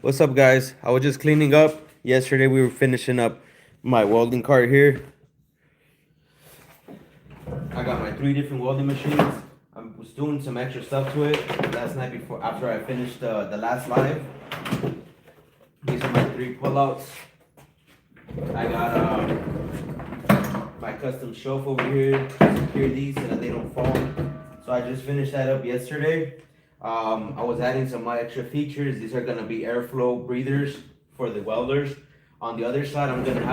What's up, guys? I was just cleaning up. Yesterday we were finishing up my welding cart here. I got my 3 different welding machines. I was doing some extra stuff to it last night after I finished the last live. These are my 3 pullouts. I got my custom shelf over here to secure these so that they don't fall. So I just finished that up yesterday. I was adding some extra features. These are gonna be airflow breathers for the welders. On the other side, I'm gonna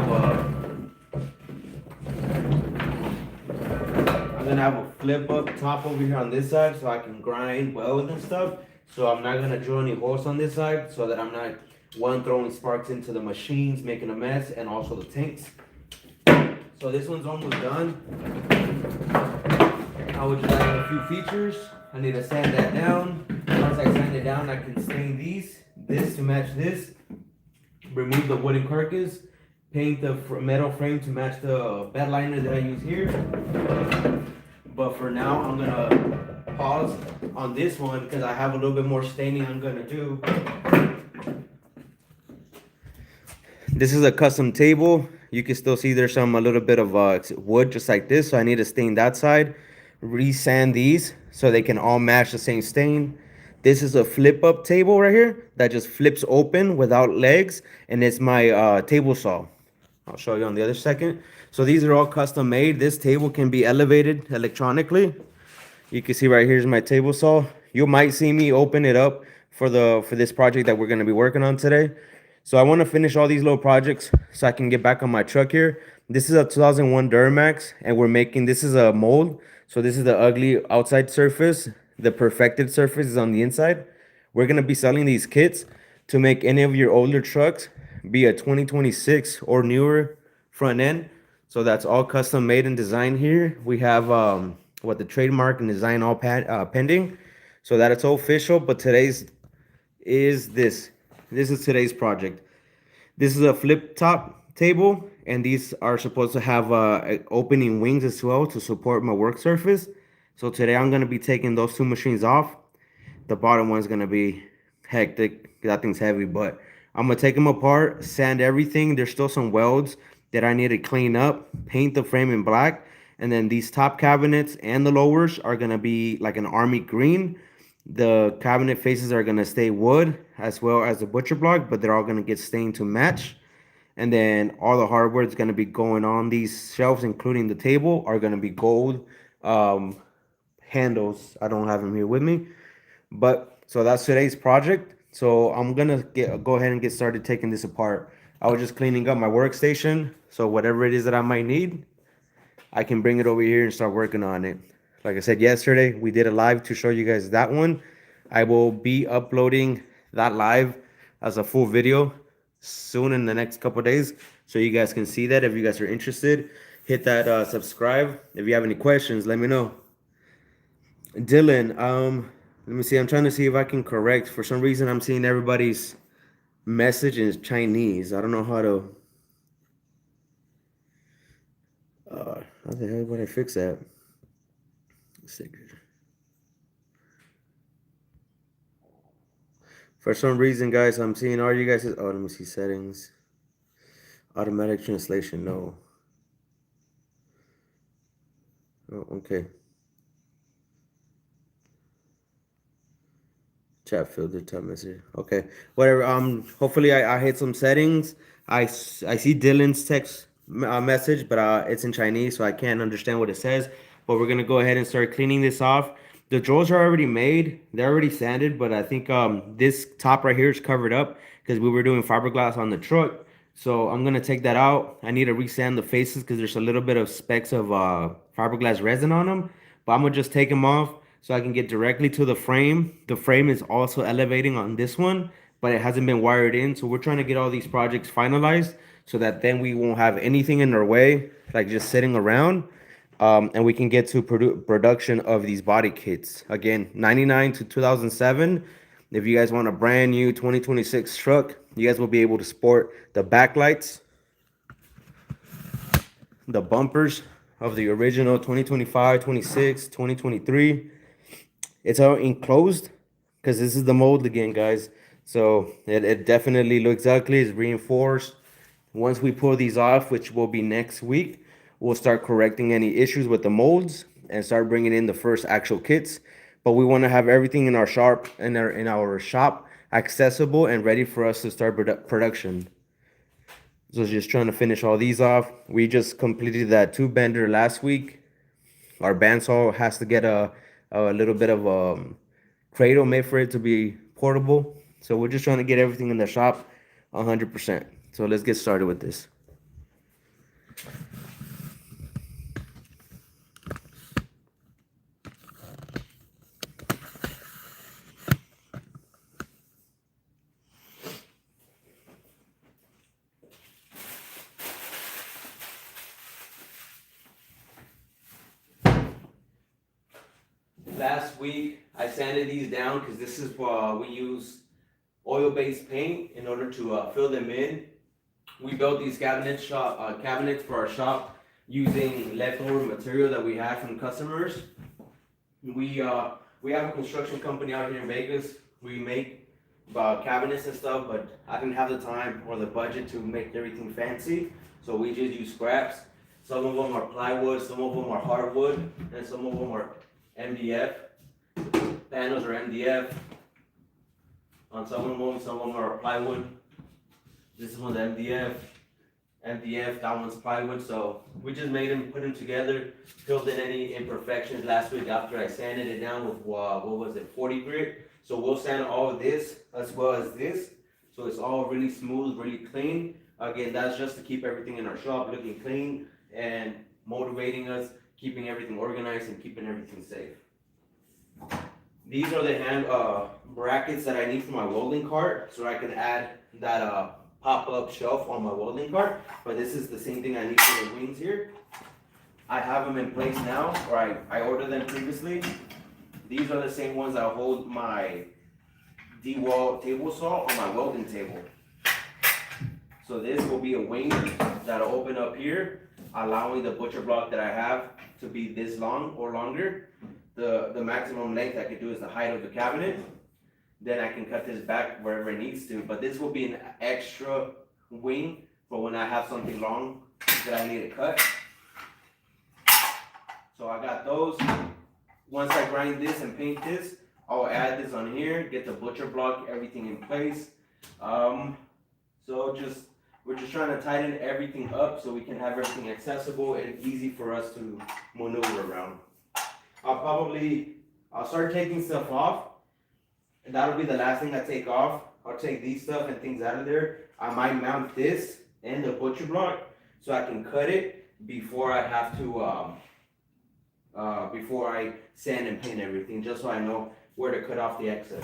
have a flip up top over here on this side so I can grind weld and stuff. So I'm not gonna drill any holes on this side so that I'm not throwing sparks into the machines, making a mess, and also the tanks. So this one's almost done. I would just add a few features. I need to sand that down. Once I sand it down, I can stain this to match this. Remove the wooden carcass. Paint the metal frame to match the bed liner that I use here. But for now, I'm gonna pause on this one because I have a little bit more staining I'm gonna do. This is a custom table. You can still see there's a little bit of wood just like this. So I need to stain that side. Resand these so they can all match the same stain. This is a flip up table right here that just flips open without legs, and it's my table saw. I'll show you on the other second. So these are all custom made. This table can be elevated electronically. You can see right here's my table saw. You might see me open it up for this project that we're going to be working on today. So I want to finish all these little projects so I can get back on my truck here. This is a 2001 Duramax, and this is a mold. So this is the ugly outside surface. The perfected surface is on the inside. We're going to be selling these kits to make any of your older trucks be a 2026 or newer front end. So that's all custom made and designed here. We have the trademark and design all pending. So that it's all official, but today's is this. This is today's project. This is a flip top table, and these are supposed to have opening wings as well to support my work surface. So today I'm gonna be taking those 2 machines off. The bottom one's gonna be hectic. That thing's heavy, but I'm gonna take them apart, sand everything. There's still some welds that I need to clean up, paint the frame in black, and then these top cabinets and the lowers are gonna be like an army green. The cabinet faces are gonna stay wood as well as the butcher block, but they're all gonna get stained to match. And then all the hardware is gonna be going on these shelves, including the table, are gonna be gold handles. I don't have them here with me, but so that's today's project. So I'm gonna go ahead and get started taking this apart. I was just cleaning up my workstation, so whatever it is that I might need, I can bring it over here and start working on it. Like I said yesterday, we did a live to show you guys that one. I will be uploading that live as a full video soon in the next couple of days, so you guys can see that. If you guys are interested, hit that subscribe. If you have any questions, let me know. Dylan, let me see. I'm trying to see if I can correct. For some reason, I'm seeing everybody's message in Chinese. I don't know how to. How the hell would I fix that? For some reason, guys, I'm seeing all you guys. Oh, let me see settings. Automatic translation. No. Oh, okay. Chat filter type message. Okay, whatever. Hopefully I hit some settings. I see Dylan's text message, but it's in Chinese, so I can't understand what it says. But we're gonna go ahead and start cleaning this off. The drawers are already made. They're already sanded, but I think this top right here is covered up because we were doing fiberglass on the truck. So I'm gonna take that out. I need to resand the faces because there's a little bit of specks of fiberglass resin on them. But I'm gonna just take them off so I can get directly to the frame. The frame is also elevating on this one, but it hasn't been wired in. So we're trying to get all these projects finalized so that then we won't have anything in our way, like just sitting around. And we can get to production of these body kits. Again, 99 to 2007. If you guys want a brand new 2026 truck, you guys will be able to sport the backlights, the bumpers of the original 2025, 26, 2023. It's all enclosed because this is the mold again, guys. So it definitely looks ugly. It's reinforced. Once we pull these off, which will be next week, we'll start correcting any issues with the molds and start bringing in the first actual kits. But we want to have everything in our shop accessible and ready for us to start production. So just trying to finish all these off. We just completed that tube bender last week. Our bandsaw has to get a little bit of cradle made for it to be portable. So we're just trying to get everything in the shop 100%. So let's get started with this. Last week I sanded these down because this is we use oil-based paint in order to fill them in. We built these cabinets for our shop using leftover material that we had from customers. We have a construction company out here in Vegas. We make cabinets and stuff, but I didn't have the time or the budget to make everything fancy, so we just use scraps. Some of them are plywood, some of them are hardwood, and some of them are MDF. Panels are MDF. On some of them are plywood. This one's MDF, that one's plywood. So we just made them, put them together, filled in any imperfections last week after I sanded it down with, what was it, 40 grit. So we'll sand all of this as well as this. So it's all really smooth, really clean. Again, that's just to keep everything in our shop looking clean and motivating us, keeping everything organized and keeping everything safe. These are the hand brackets that I need for my welding cart, so I can add that pop-up shelf on my welding cart. But this is the same thing I need for the wings here. I have them in place now, or I ordered them previously. These are the same ones that hold my D-wall table saw on my welding table. So this will be a wing that'll open up here, allowing the butcher block that I have to be this long or longer. The maximum length I could do is the height of the cabinet. Then I can cut this back wherever it needs to. But this will be an extra wing for when I have something long that I need to cut. So I got those. Once I grind this and paint this, I'll add this on here, get the butcher block, everything in place. We're just trying to tighten everything up so we can have everything accessible and easy for us to maneuver around. I'll start taking stuff off, and that'll be the last thing I take off. I'll take these stuff and things out of there. I might mount this and the butcher block so I can cut it before I have to, before I sand and paint everything, just so I know where to cut off the excess.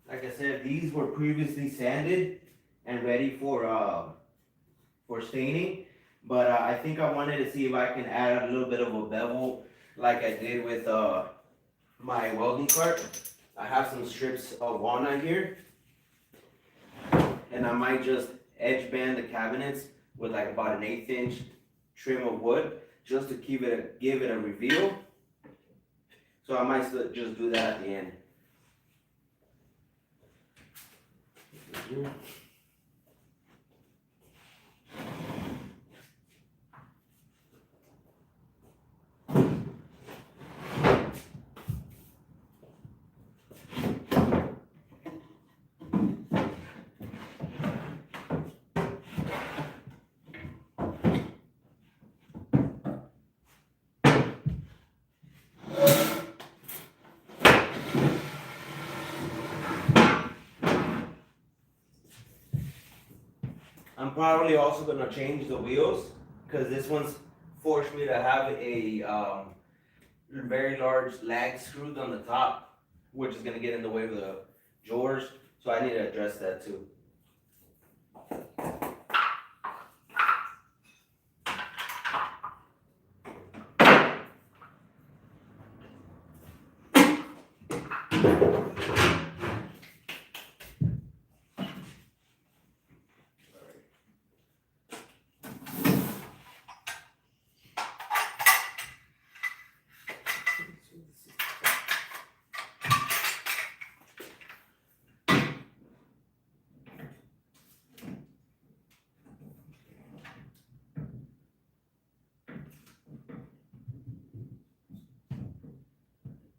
Like I said, these were previously sanded and ready for staining, but I think I wanted to see if I can add a little bit of a bevel like I did with my welding cart. I have some strips of walnut here, and I might just edge band the cabinets with like about an 1/8 inch trim of wood just to give it a reveal. So I might just do that at the end. I'm probably also gonna change the wheels because this one's forced me to have a very large lag screws on the top, which is gonna get in the way of the drawers. So I need to address that too.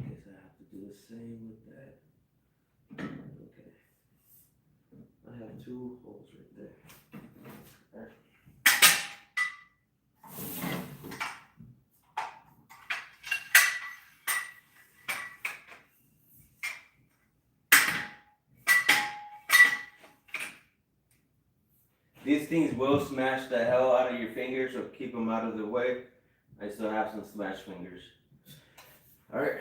Guess I have to do the same with that. Okay. I have two holes right there. All right. These things will smash the hell out of your fingers, so keep them out of the way. I still have some smashed fingers. All right.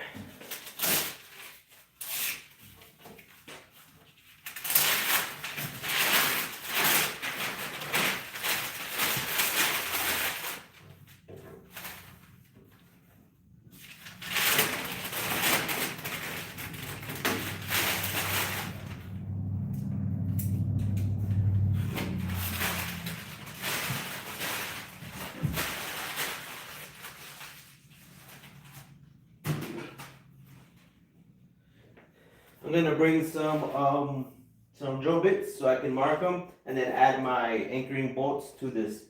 I'm gonna bring some drill bits so I can mark them and then add my anchoring bolts to this.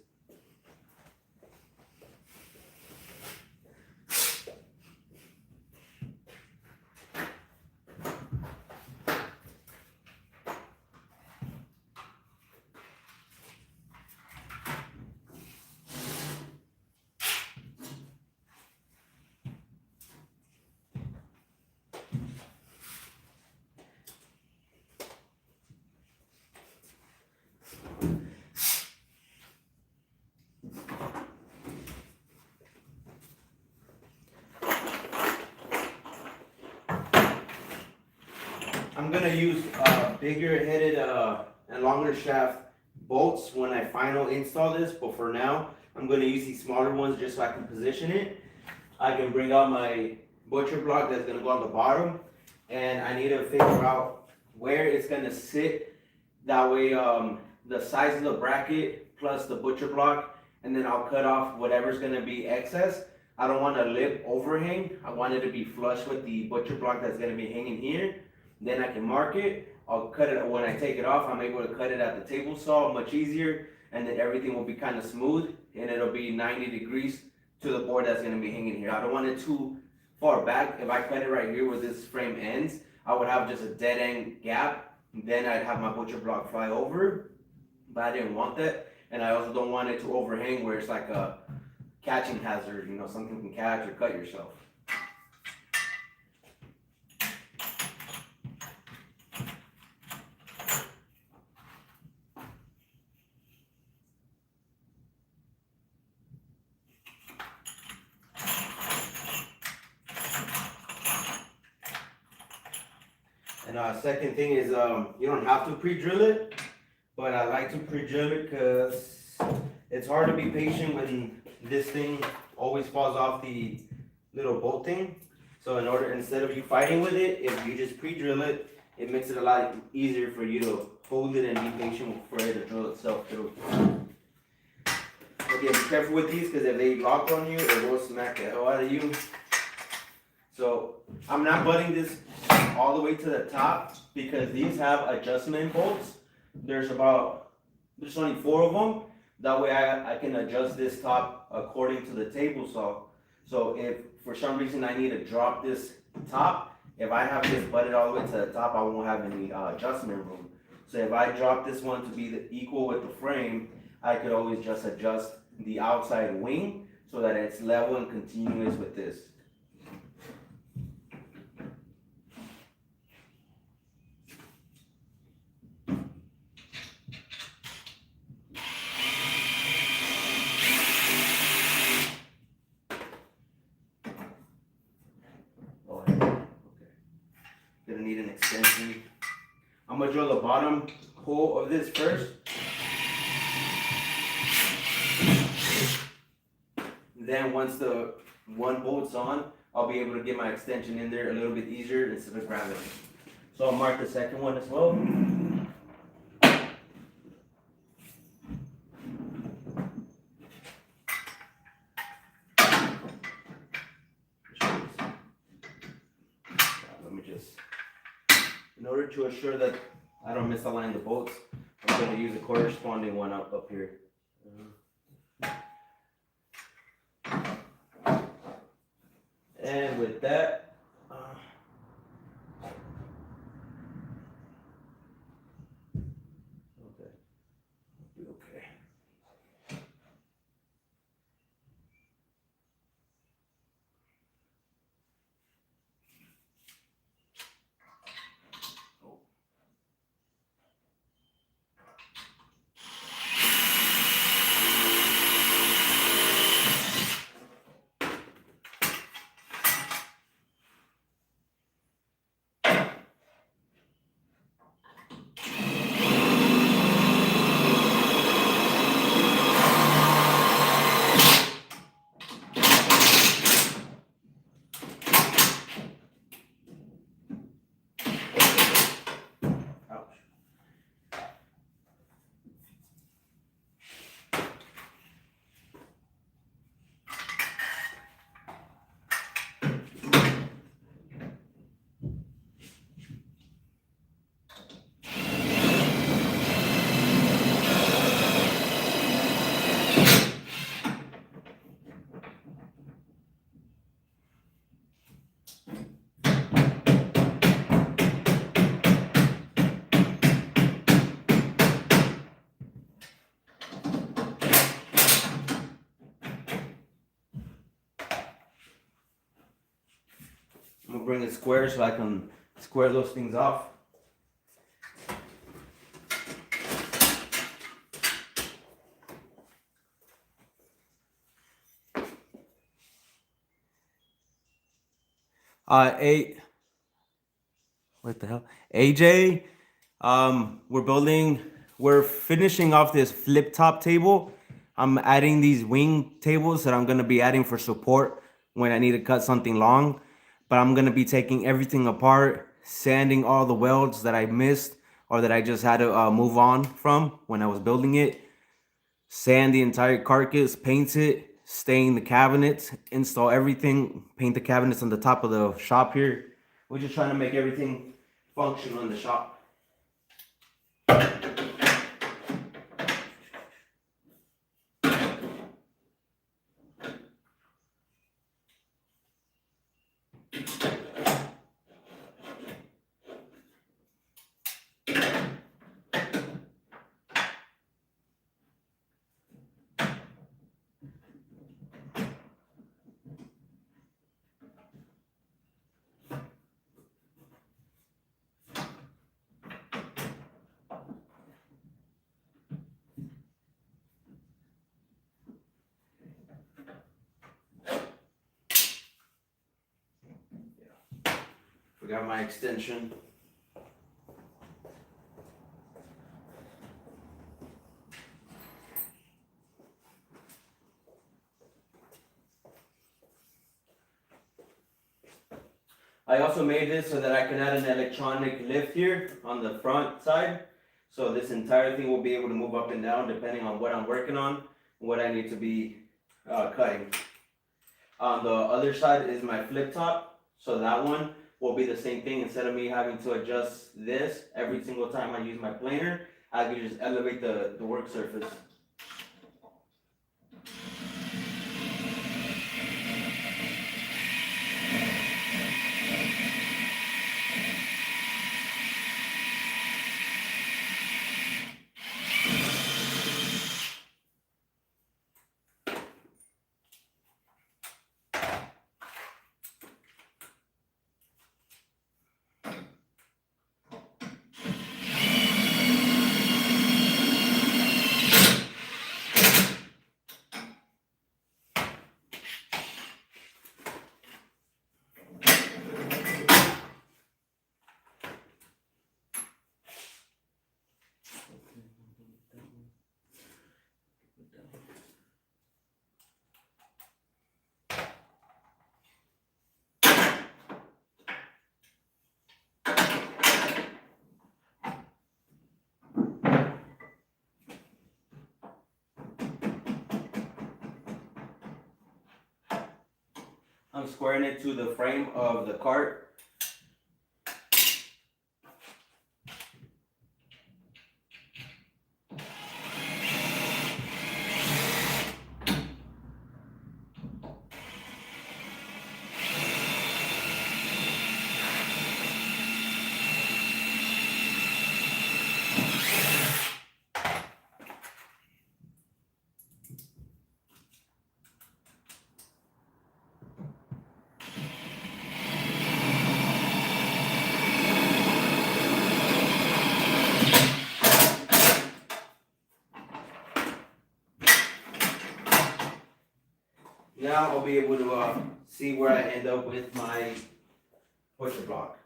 I'm gonna use bigger headed and longer shaft bolts when I final install this, but for now, I'm gonna use these smaller ones just so I can position it. I can bring out my butcher block that's gonna go on the bottom, and I need to figure out where it's gonna sit. That way, the size of the bracket plus the butcher block, and then I'll cut off whatever's gonna be excess. I don't want a lip overhang. I want it to be flush with the butcher block that's gonna be hanging here. Then I can mark it. I'll cut it when I take it off. I'm able to cut it at the table saw much easier, and then everything will be kind of smooth, and it'll be 90 degrees to the board that's gonna be hanging here. I don't want it too far back. If I cut it right here where this frame ends, I would have just a dead end gap. Then I'd have my butcher block fly over, but I didn't want that. And I also don't want it to overhang where it's like a catching hazard, you know, something can catch or cut yourself. And second thing is, you don't have to pre-drill it, but I like to pre-drill it because it's hard to be patient when this thing always falls off the little bolt thing. So instead of you fighting with it, if you just pre-drill it, it makes it a lot easier for you to hold it and be patient for it to drill itself through. Okay, be careful with these because if they lock on you, it will smack the hell out of you. So I'm not butting this all the way to the top because these have adjustment bolts. There's only 4 of them. That way I can adjust this top according to the table saw. So if for some reason I need to drop this top, if I have this butted all the way to the top, I won't have any adjustment room. So if I drop this one to be equal with the frame, I could always just adjust the outside wing so that it's level and continuous with this. to drill the bottom hole of this first. Then once the one bolt's on, I'll be able to get my extension in there a little bit easier instead of grabbing it. So I'll mark the second one as well. Let me just, in order to assure that I don't misalign the bolts, I'm going to use a corresponding one up here. And with that, okay. I'm gonna bring it square so I can square those things off. What the hell? AJ, we're finishing off this flip top table. I'm adding these wing tables that I'm gonna be adding for support when I need to cut something long. But I'm gonna be taking everything apart, sanding all the welds that I missed or that I just had to move on from when I was building it. Sand the entire carcass, paint it, stain the cabinets, install everything, paint the cabinets on the top of the shop here. We're just trying to make everything function in the shop. Forgot my extension. I also made this so that I can add an electronic lift here on the front side. So this entire thing will be able to move up and down depending on what I'm working on, what I need to be cutting. On the other side is my flip top. So that one will be the same thing. Instead of me having to adjust this every single time I use my planer, I can just elevate the work surface. I'm squaring it to the frame of the cart. Now I'll be able to see where I end up with my pusher block.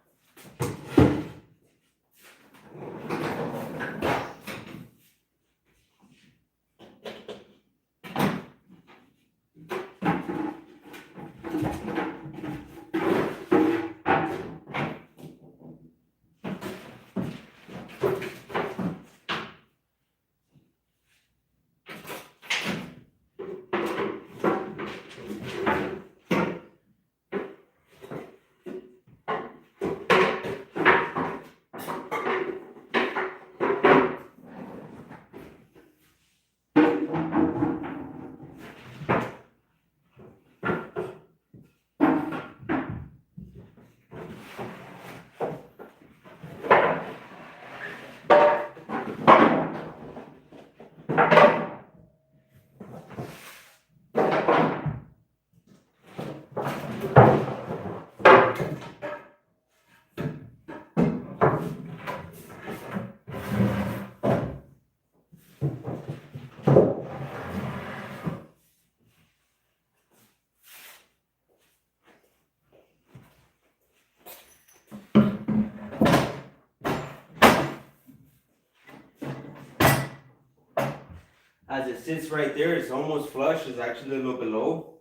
As it sits right there, it's almost flush. It's actually a little below.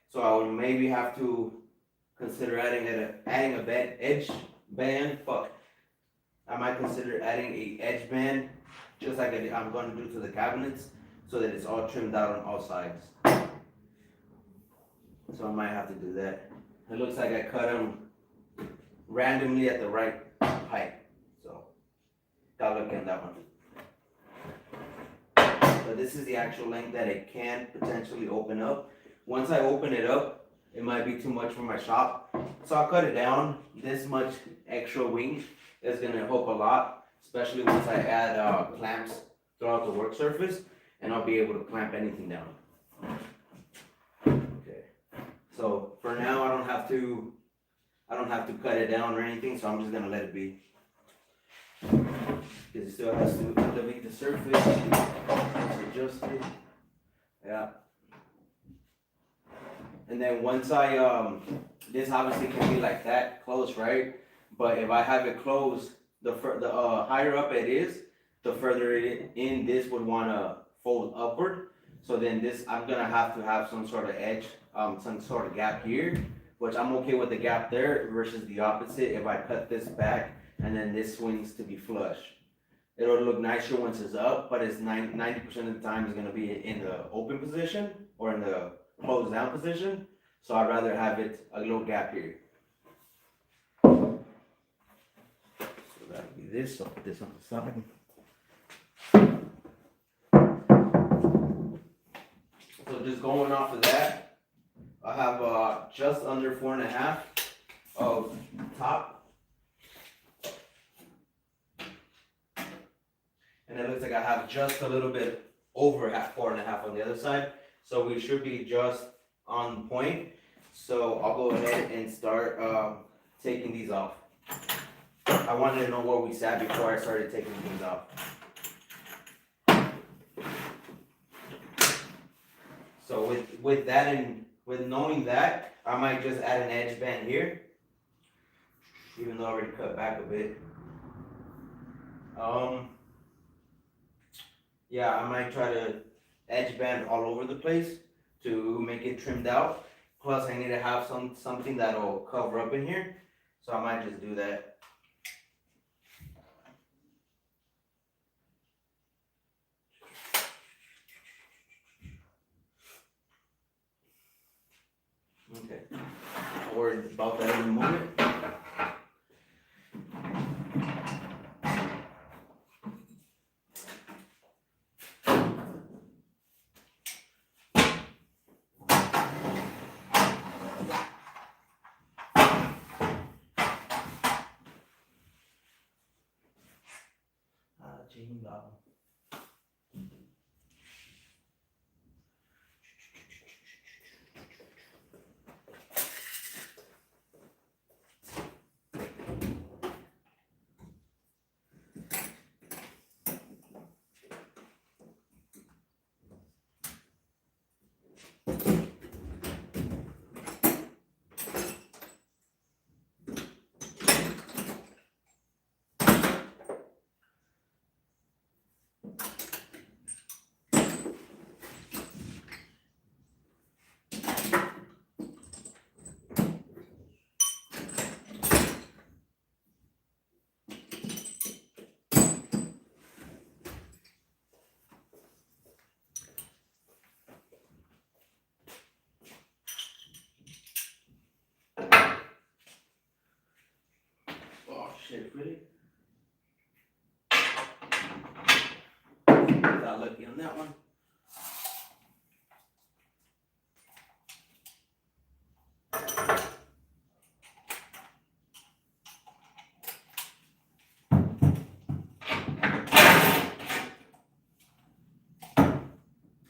So I would maybe have to consider adding a edge band. Fuck. I might consider adding a edge band, just like I'm going to do to the cabinets, so that it's all trimmed out on all sides. So I might have to do that. It looks like I cut them randomly at the right height. So gotta look at that one. But this is the actual length that it can potentially open up. Once I open it up, it might be too much for my shop. So I'll cut it down. This much extra wing is gonna help a lot, especially once I add clamps throughout the work surface, and I'll be able to clamp anything down. Okay. So for now, I don't have to cut it down or anything, so I'm just gonna let it be. Because it still has to elevate the surface, adjust it. Yeah. And then once this obviously can be like that, close, right? But if I have it closed, the higher up it is, the further in this would want to fold upward. So then this, I'm gonna have to have some sort of edge, some sort of gap here, which I'm okay with the gap there versus the opposite. If I cut this back and then this swings to be flush, it'll look nicer once it's up, but it's 90% of the time it's gonna be in the open position or in the closed down position. So I'd rather have it a little gap here. So that'll be this. I'll put this on the side. So just going off of that, I have just under 4.5 of top. And it looks like I have just a little bit over 4.5 on the other side. So we should be just on point. So I'll go ahead and start taking these off. I wanted to know where we sat before I started taking things off. So with that and with knowing that, I might just add an edge band here, even though I already cut back a bit. Yeah, I might try to edge band all over the place to make it trimmed out. Plus, I need to have something that'll cover up in here, so I might just do that. Okay. I'll worry about that in a moment. Oh shit, really? Got lucky on that one.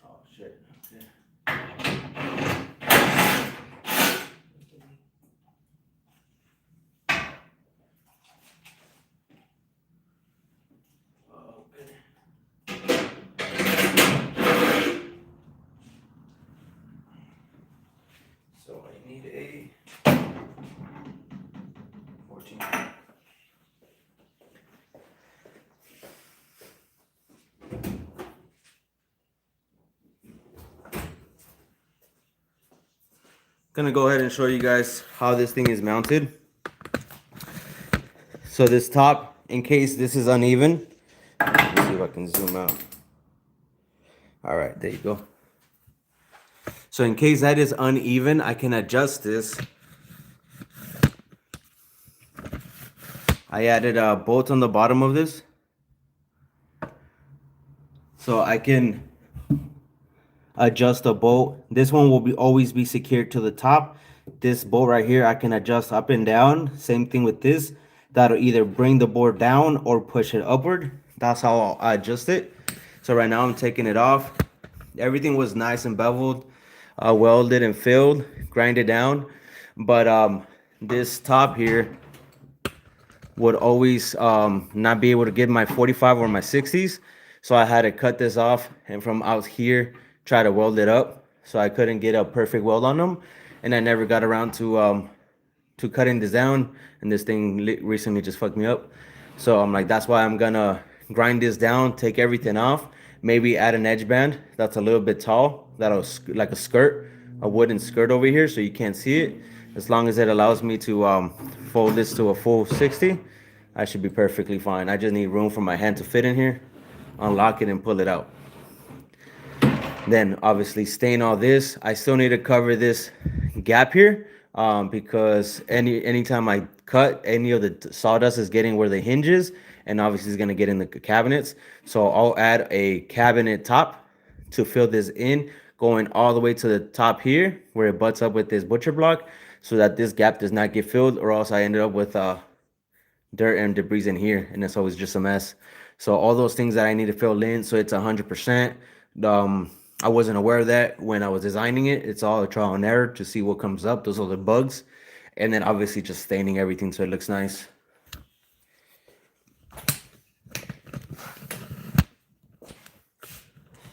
Oh shit. Okay. Okay. So I need a 14. Gonna go ahead and show you guys how this thing is mounted. So this top, in case this is uneven, let's see if I can zoom out. All right, there you go. So in case that is uneven, I can adjust this. I added a bolt on the bottom of this, so I can adjust a bolt. This one will always be secured to the top. This bolt right here, I can adjust up and down. Same thing with this. That'll either bring the board down or push it upward. That's how I adjust it. So right now I'm taking it off. Everything was nice and beveled, welded and filled, grinded down. But this top here would always not be able to get my 45 or my 60s. So I had to cut this off and from out here try to weld it up. So I couldn't get a perfect weld on them. And I never got around to cutting this down. And this thing recently just fucked me up. So I'm like, that's why I'm gonna grind this down, take everything off, maybe add an edge band that's a little bit tall, that'll like a skirt, a wooden skirt over here so you can't see it. As long as it allows me to fold this to a full 60, I should be perfectly fine. I just need room for my hand to fit in here, unlock it and pull it out. Then obviously stain all this. I still need to cover this gap here because anytime I cut, any of the sawdust is getting where the hinges, and obviously it's gonna get in the cabinets. So I'll add a cabinet top to fill this in, going all the way to the top here where it butts up with this butcher block, so that this gap does not get filled, or else I ended up with dirt and debris in here, and it's always just a mess. So all those things that I need to fill in, so it's 100%. I wasn't aware of that when I was designing it. It's all a trial and error to see what comes up. Those are the bugs. And then obviously just staining everything so it looks nice.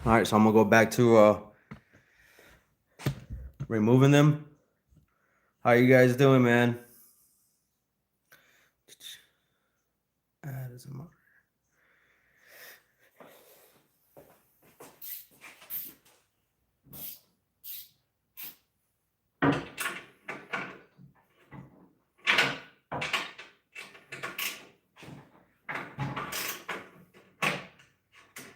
All right, so I'm gonna go back to removing them. How you guys doing, man?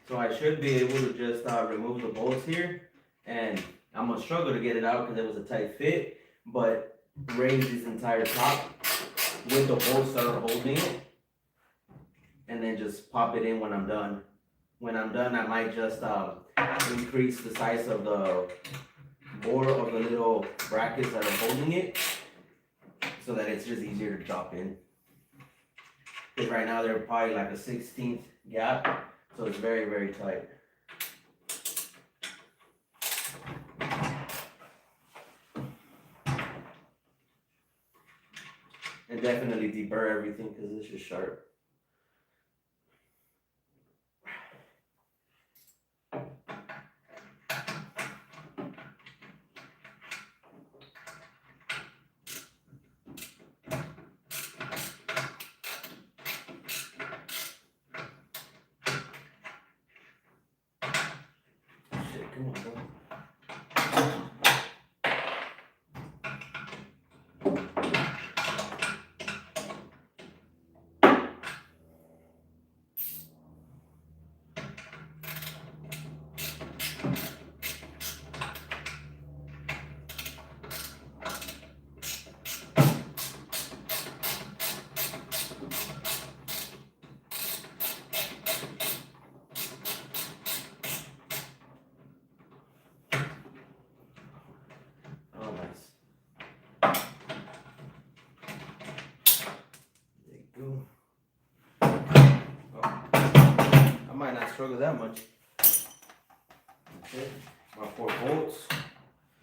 So I should be able to just remove the bolts here, and I'm gonna struggle to get it out because it was a tight fit. but raise this entire top with the bolts that are holding it, and then just pop it in when I'm done. When I'm done, I might just increase the size of the bore of the little brackets that are holding it, so that it's just easier to drop in. Because right now they're probably like a 16th gap, so it's very, very tight. And definitely deburr everything because this is sharp. Shit, come on, bro. Oh, nice. There you go. Oh, I might not struggle that much. Okay, my 4 bolts.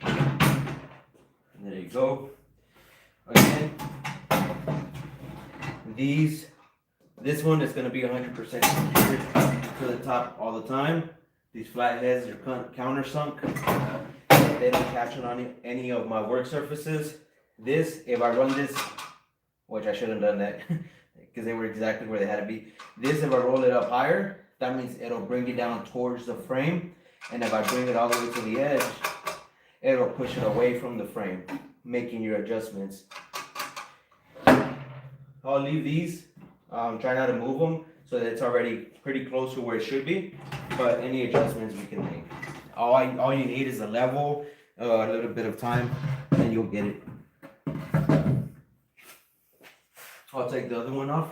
And there you go. Again, this one is going to be 100% secured to the top all the time. These flat heads are countersunk. They don't catch on any of my work surfaces. This, if I run this, which I shouldn't have done that because they were exactly where they had to be. This, if I roll it up higher, that means it'll bring it down towards the frame. And if I bring it all the way to the edge, it'll push it away from the frame, making your adjustments. I'll leave these, try not to move them so that it's already pretty close to where it should be, but any adjustments we can make. All you need is a level, a little bit of time, and you'll get it. I'll take the other one off.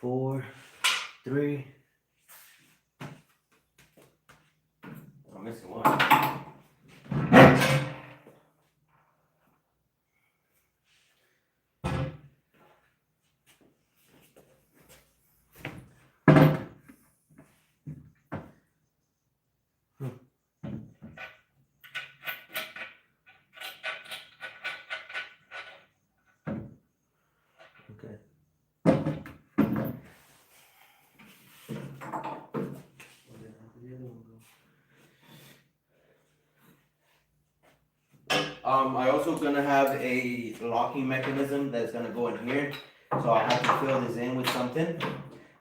Four, three. I'm missing one. I also gonna have a locking mechanism that's gonna go in here. So I have to fill this in with something.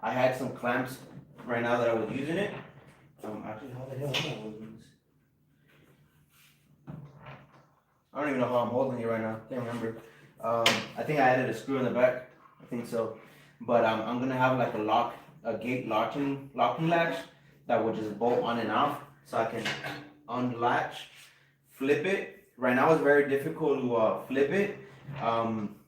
I had some clamps right now that I was using it. Actually, how the hell am I holding this? I don't even know how I'm holding it right now. Can't remember. I think I added a screw in the back. I think so. But I'm gonna have like a gate locking latch that will just bolt on and off, so I can unlatch, flip it. Right now it's very difficult to flip it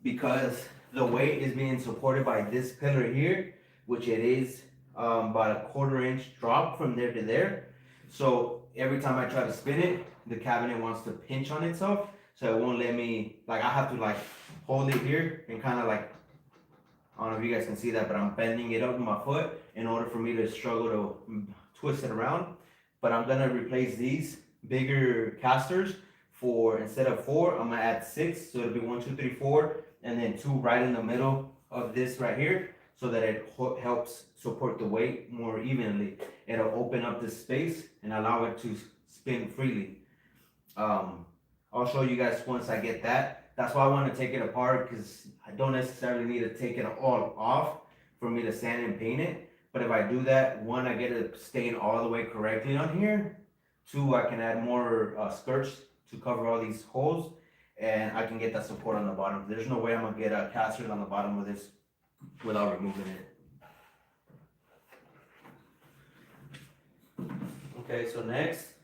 because the weight is being supported by this pillar here, which it is about a 1/4 inch drop from there to there. So every time I try to spin it, the cabinet wants to pinch on itself, so it won't let me, like I have to like hold it here and kind of like, I don't know if you guys can see that, but I'm bending it up with my foot in order for me to struggle to twist it around. But I'm gonna replace these bigger casters for, instead of 4, I'm gonna add 6. So it'll be 1, 2, 3, 4, and then 2 right in the middle of this right here, so that it helps support the weight more evenly. It'll open up this space and allow it to spin freely. I'll show you guys once I get that. That's why I want to take it apart, because I don't necessarily need to take it all off for me to sand and paint it. But if I do that, 1, I get it stain all the way correctly on here. 2, I can add more skirts to cover all these holes, and I can get that support on the bottom. There's no way I'm gonna get a casters on the bottom of this without removing it. Okay, so next,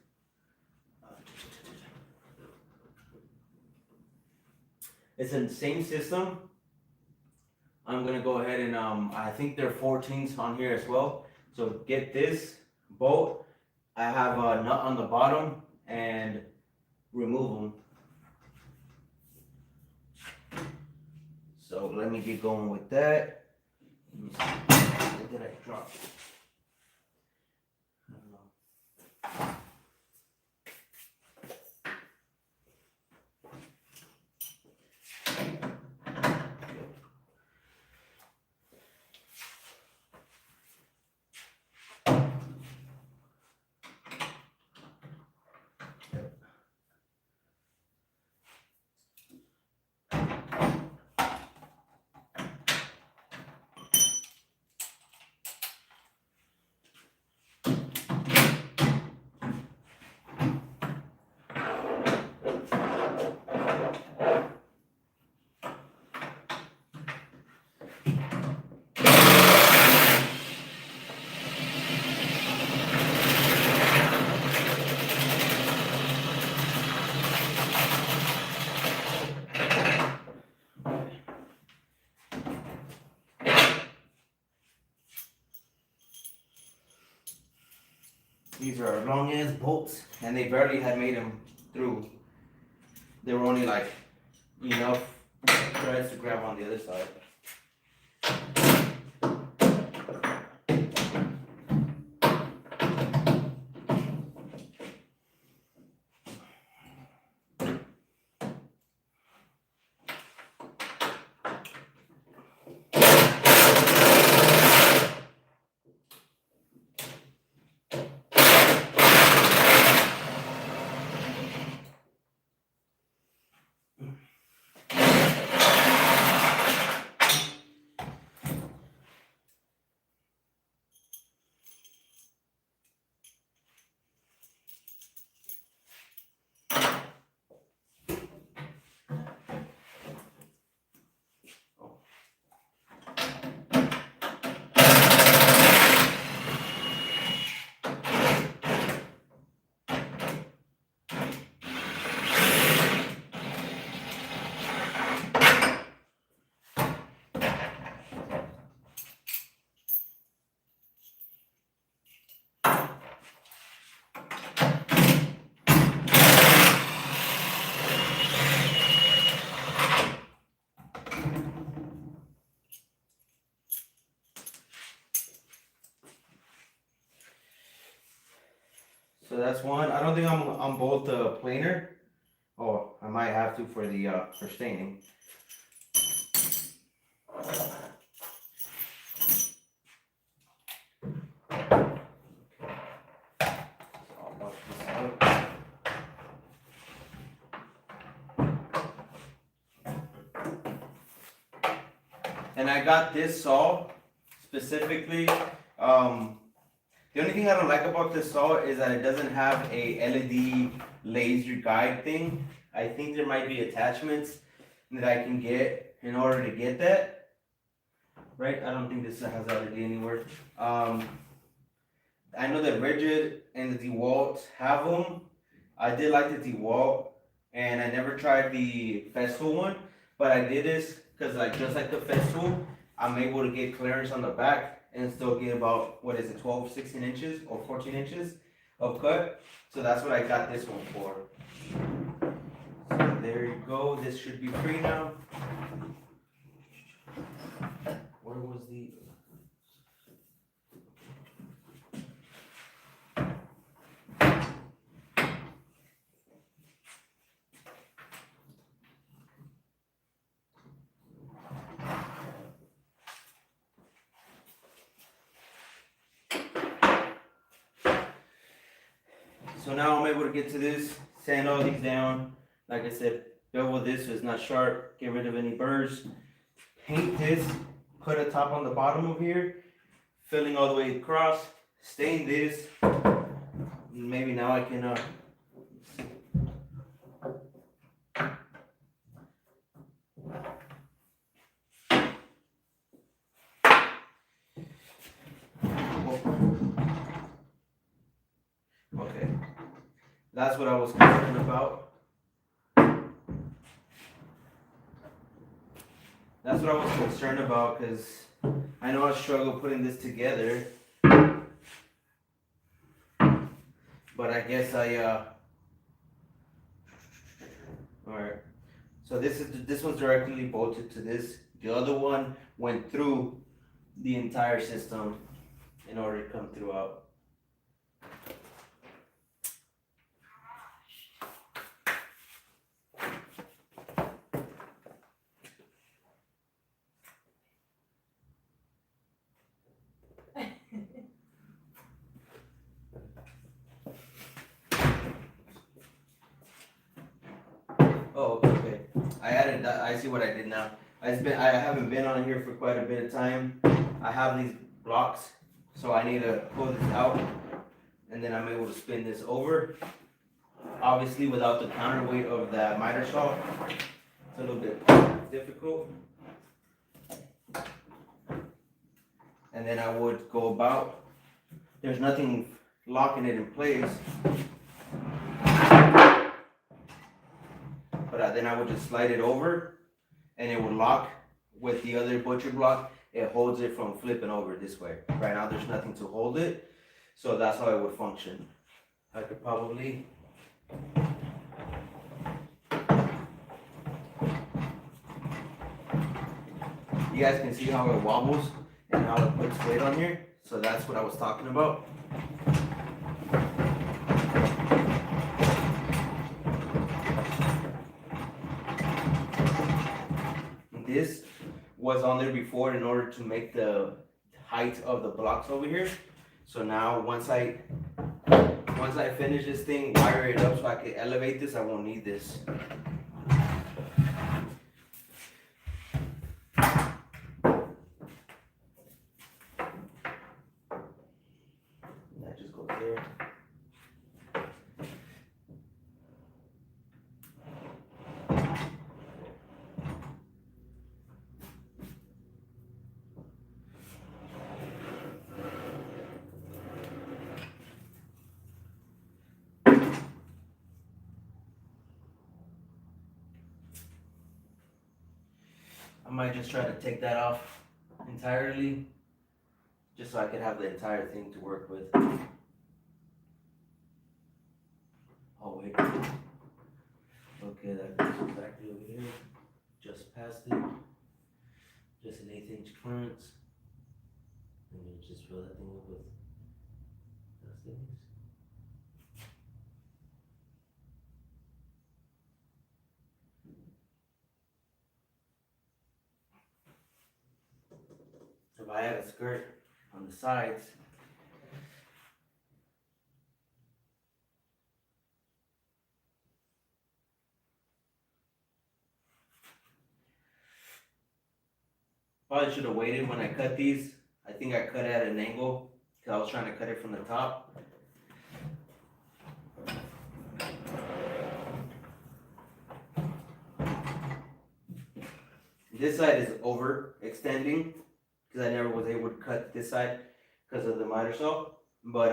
it's in the same system. I'm gonna go ahead and I think there are 14s on here as well. So get this bolt. I have a nut on the bottom and remove them. So let me get going with that. Let me see. Where did I drop it? I don't know. These are long ass bolts, and they barely had made them through. They were only like enough threads to grab on the other side. So that's one. I don't think I'm on both the planer. Oh, I might have to for the for staining. So I'll wash this out. And I got this saw specifically. The only thing I don't like about this saw is that it doesn't have a LED laser guide thing. I think there might be attachments that I can get in order to get that. Right? I don't think this has LED anywhere. I know that Rigid and the DeWalt have them. I did like the DeWalt, and I never tried the Festool one, but I did this because just like the Festool, I'm able to get clearance on the back and still get about, what is it, 12, 16 inches or 14 inches of cut. So that's what I got this one for. So there you go. This should be free now. Where was the... So now I'm able to get to this, sand all these down. Like I said, bevel this so it's not sharp, get rid of any burrs. Paint this, put a top on the bottom of here, filling all the way across, stain this. Maybe now I can, okay. That's what I was concerned about. That's what I was concerned about because I know I struggle putting this together. But I guess alright. So this one's directly bolted to this. The other one went through the entire system in order to come throughout. Oh, okay. I added that. I see what I did now. I haven't been on here for quite a bit of time. I have these blocks, so I need to pull this out, and then I'm able to spin this over. Obviously, without the counterweight of the MiterSaw, it's a little bit difficult. And then I would go about. There's nothing locking it in place. But then I would just slide it over and it would lock with the other butcher block. It holds it from flipping over this way. Right now there's nothing to hold it, so that's how it would function. I could probably you guys can see how it wobbles and how it puts weight on here. So that's what I was talking about. This was on there before in order to make the height of the blocks over here. So now once I finish this thing, wire it up so I can elevate this, I won't need this. That just goes there. I might just try to take that off entirely, just so I could have the entire thing to work with. Oh wait. Okay, that goes exactly over here. Just past it. Just an 1/8 inch clearance. And you just fill that thing up with those things. If I had a skirt on the sides, Probably should have waited when I cut these. I think I cut at an angle because I was trying to cut it from the top. This side is overextending because I never was able to cut this side because of the miter saw. But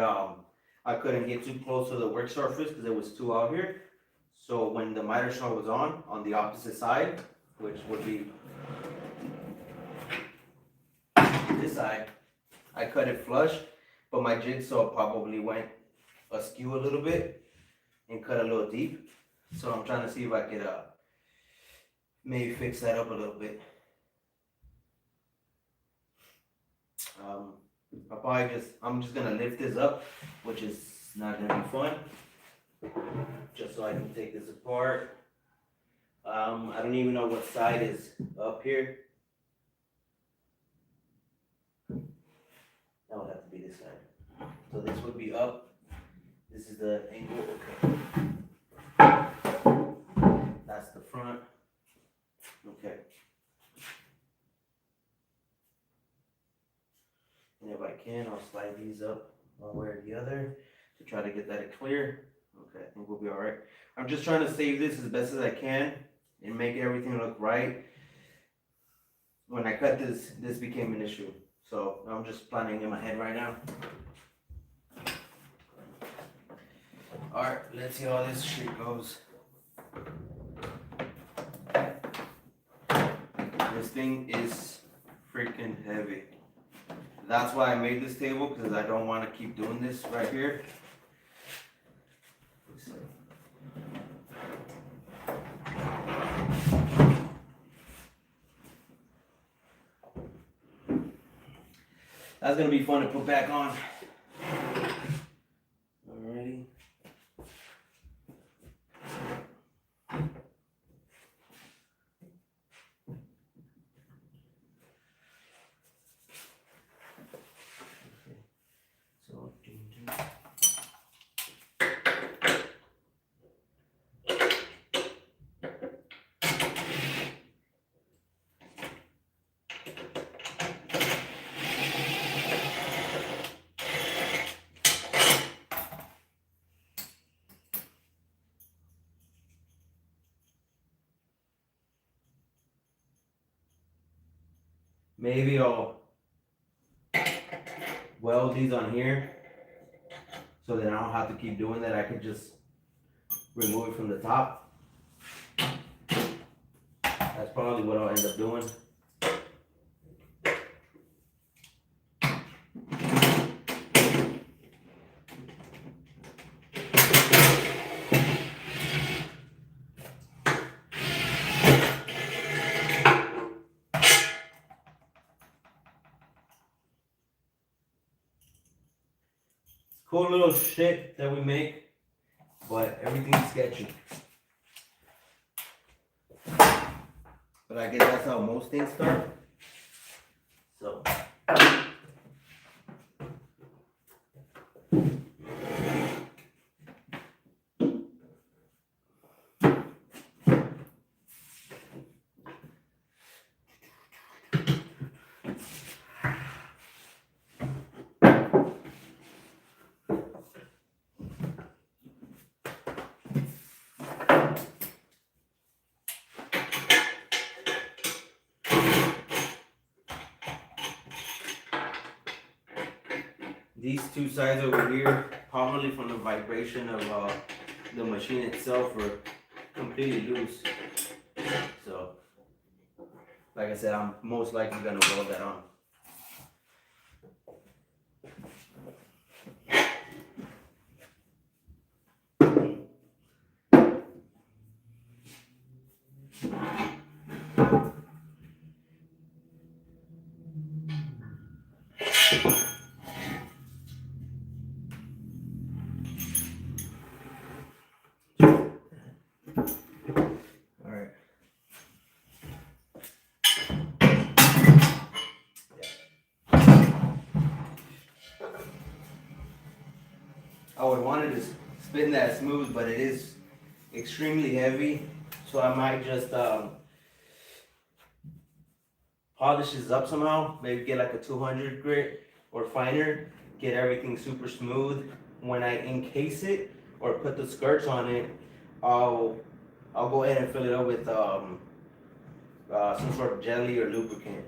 I couldn't get too close to the work surface because it was too out here. So when the miter saw was on the opposite side, which would be this side, I cut it flush, but my jigsaw probably went askew a little bit and cut a little deep. So I'm trying to see if I could maybe fix that up a little bit. I'm just gonna lift this up, which is not gonna be fun. Just so I can take this apart. I don't even know what side is up here. That would have to be this side. So this would be up. This is the angle. Okay. That's the front. Okay. And if I can, I'll slide these up one way or the other to try to get that clear. Okay, I think we'll be all right. I'm just trying to save this as best as I can and make everything look right. When I cut this became an issue. So I'm just planning in my head right now. All right, let's see how this shit goes. This thing is freaking heavy. That's why I made this table, because I don't want to keep doing this right here. That's gonna be fun to put back on. Alrighty. So maybe I'll weld these on here so that I don't have to keep doing that. I could just remove it from the top. That's probably what I'll end up doing. Cool little shit that we make, but everything's sketchy. But I guess that's how most things start. So. These two sides over here, probably from the vibration of the machine itself, are completely loose. So, like I said, I'm most likely gonna weld that on. I would want it to spin that smooth, but it is extremely heavy, so I might just polish this up somehow. Maybe get like a 200 grit or finer. Get everything super smooth. When I encase it or put the skirts on it, I'll go ahead and fill it up with some sort of jelly or lubricant.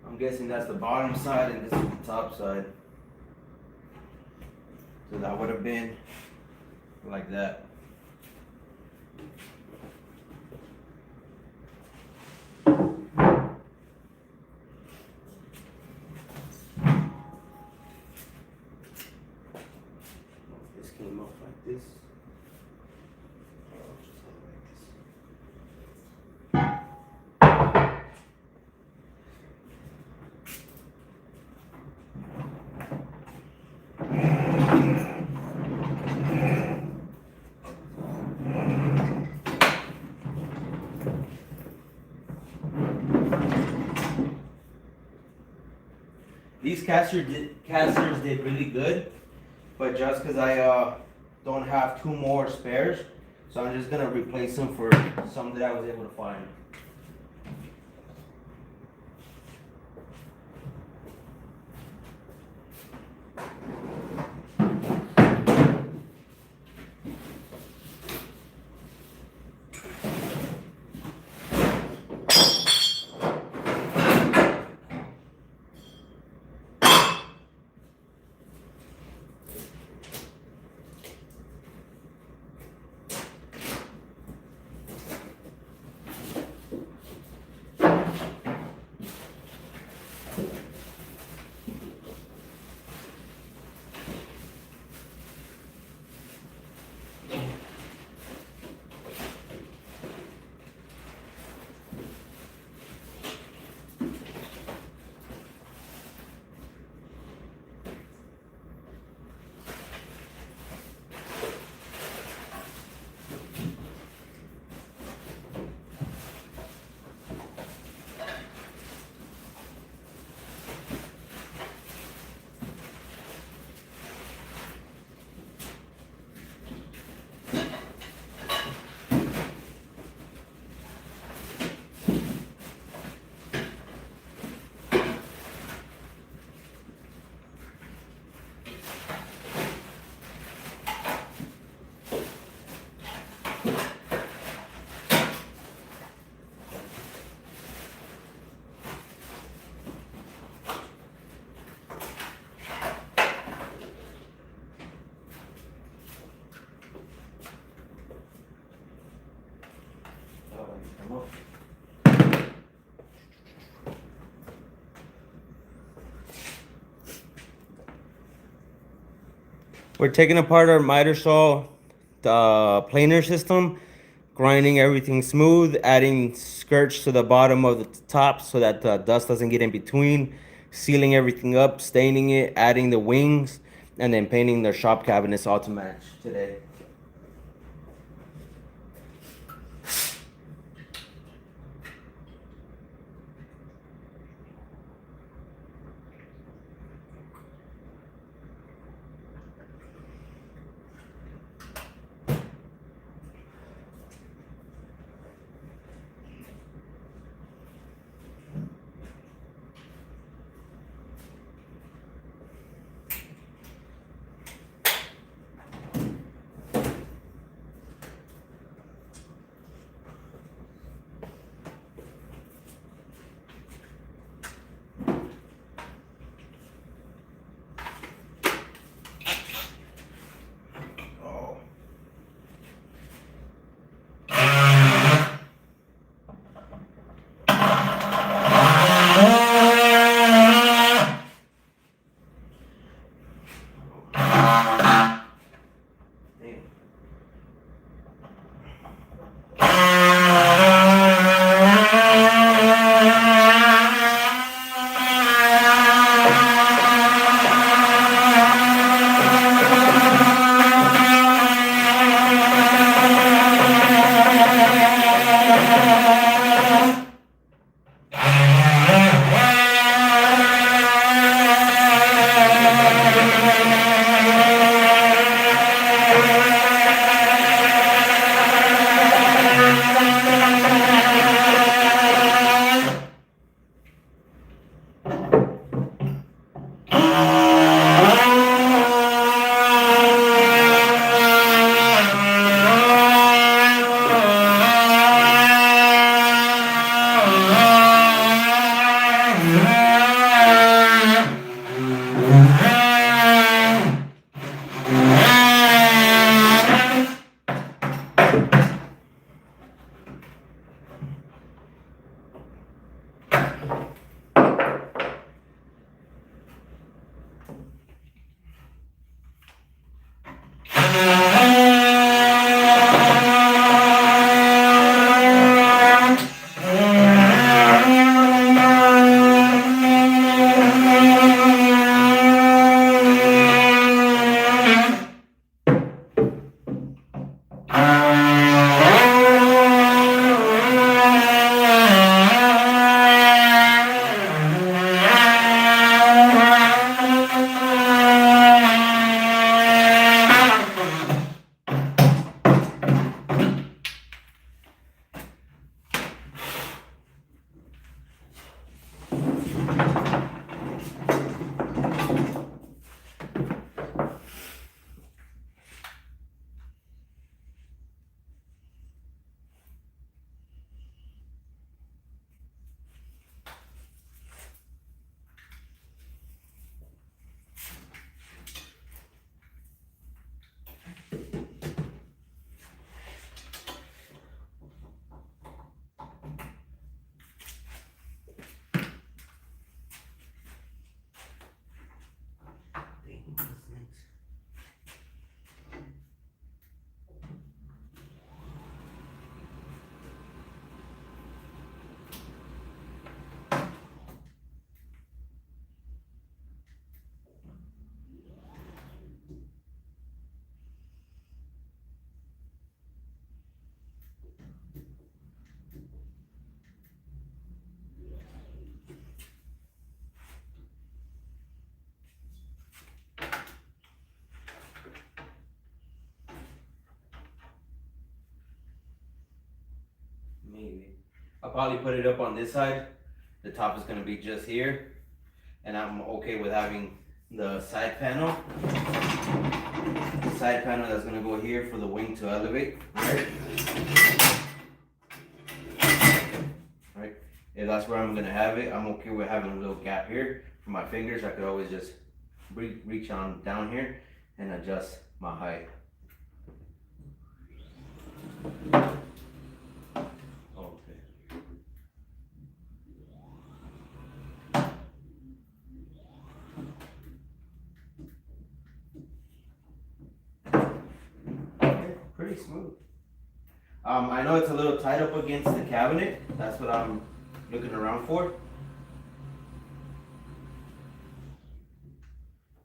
I'm guessing that's the bottom side and this is the top side. So that would have been like that. This came off like this. These casters did really good, but just because I don't have two more spares, so I'm just gonna replace them for some that I was able to find. We're taking apart our MiterSaw planer system, grinding everything smooth, adding skirts to the bottom of the top so that the dust doesn't get in between, sealing everything up, staining it, adding the wings, and then painting the shop cabinets all to match today. probably put it up on this side. The top is gonna be just here. And I'm okay with having the side panel. The side panel that's gonna go here for the wing to elevate, right? Right? If that's where I'm gonna have it, I'm okay with having a little gap here for my fingers. I could always just reach on down here and adjust my height. Pretty smooth. I know it's a little tight up against the cabinet. That's what I'm looking around for.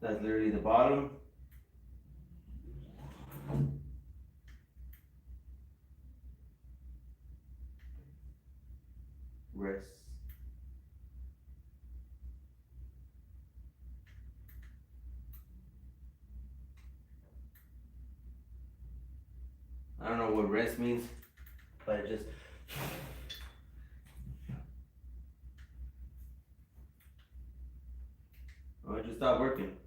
That's literally the bottom. Wrist. I don't know what rest means, but it just it just stopped working.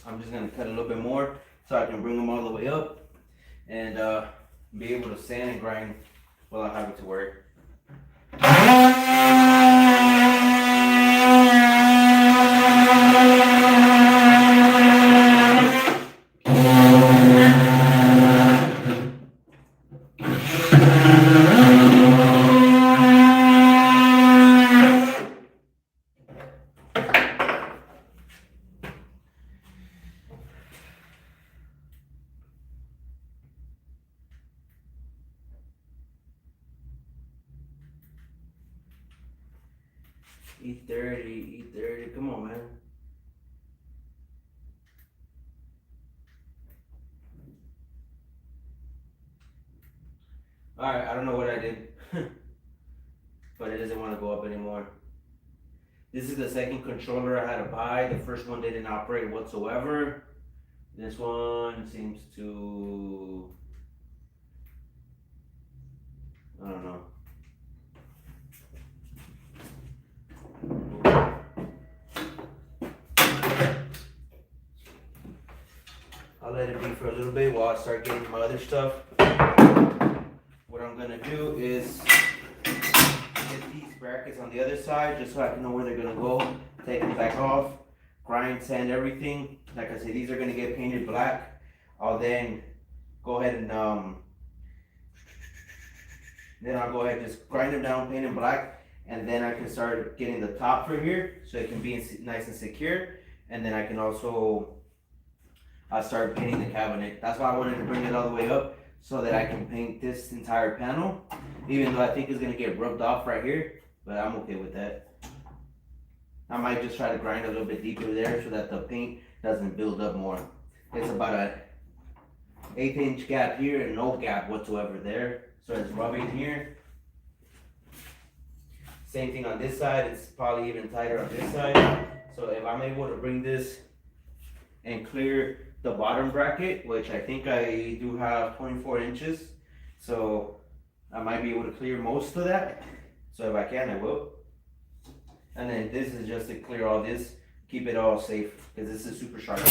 I'm just gonna cut a little bit more so I can bring them all the way up and be able to sand and grind without having to worry. E30, come on, man. Alright, I don't know what I did, but it doesn't want to go up anymore. This is the second controller I had to buy. The first one didn't operate whatsoever. This one seems to, I don't know. I'll let it be for a little bit while I start getting my other stuff. What I'm gonna do is get these brackets on the other side just so I can know where they're gonna go. Take them back off, grind, sand everything. Like I said, these are gonna get painted black. I'll then go ahead and just grind them down, paint them black, and then I can start getting the top for here so it can be nice and secure. And then I can also start painting the cabinet. That's why I wanted to bring it all the way up so that I can paint this entire panel, even though I think it's gonna get rubbed off right here, but I'm okay with that. I might just try to grind a little bit deeper there so that the paint doesn't build up more. It's about a 1/8 inch gap here and no gap whatsoever there. So it's rubbing here. Same thing on this side, it's probably even tighter on this side. So if I'm able to bring this and clear the bottom bracket, which I think I do have 24 inches, so I might be able to clear most of that. So if I can, I will. And then this is just to clear all this, keep it all safe, because this is super sharp.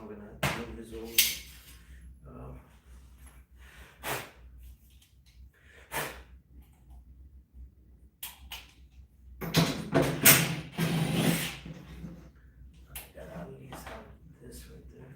I'm gonna have to move this over. I gotta at least have this right there.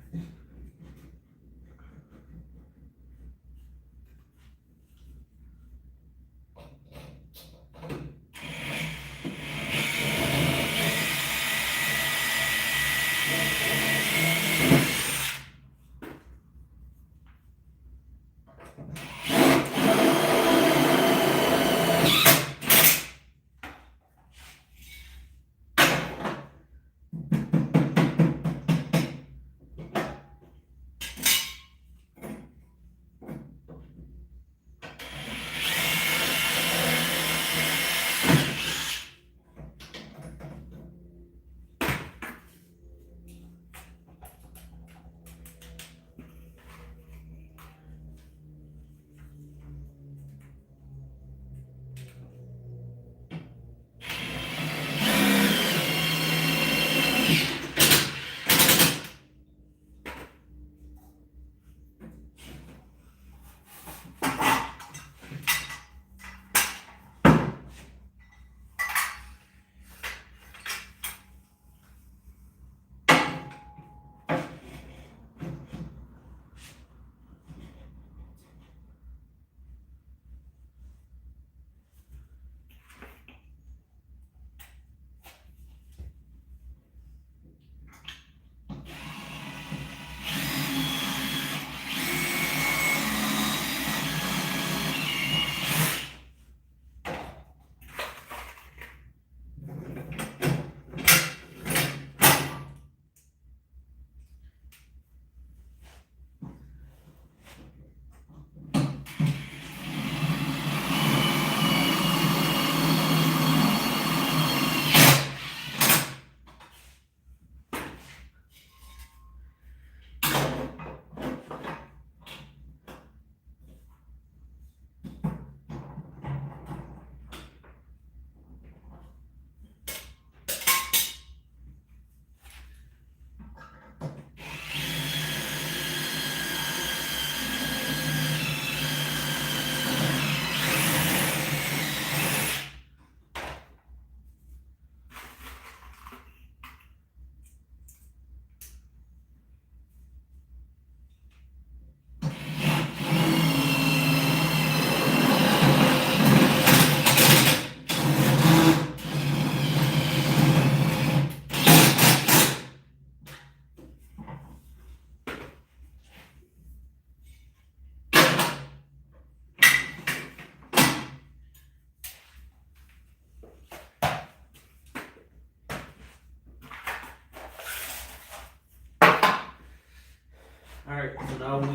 Alright, so now we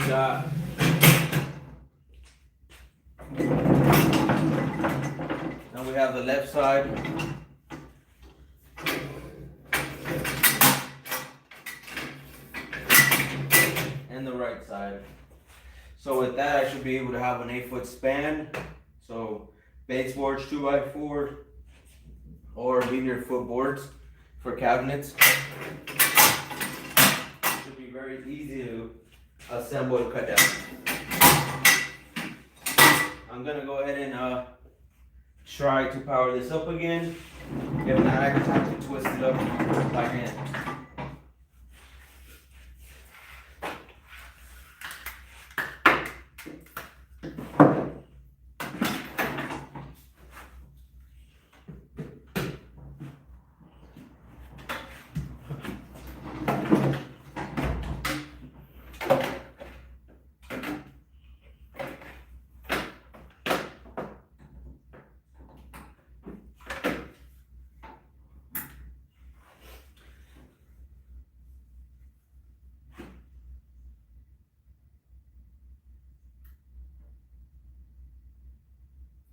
got the left side and the right side. So with that, I should be able to have an 8-foot span. So baseboards 2x4 or linear foot boards for cabinets. Should be very easy to assemble and cut down. I'm gonna go ahead and try to power this up again. If not, I just have to twist it up by hand.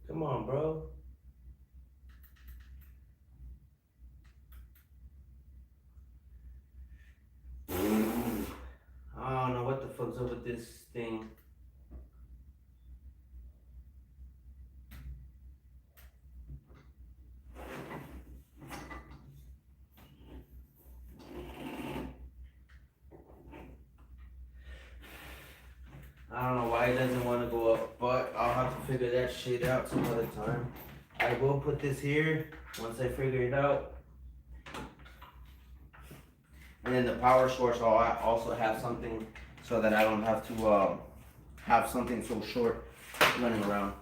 Come on, bro. I don't know what the fuck's up with this thing. I don't know why it doesn't want to go up, but I'll have to figure that shit out some other time. I will put this here once I figure it out. And then the power source, I'll also have something so that I don't have to have something so short running around.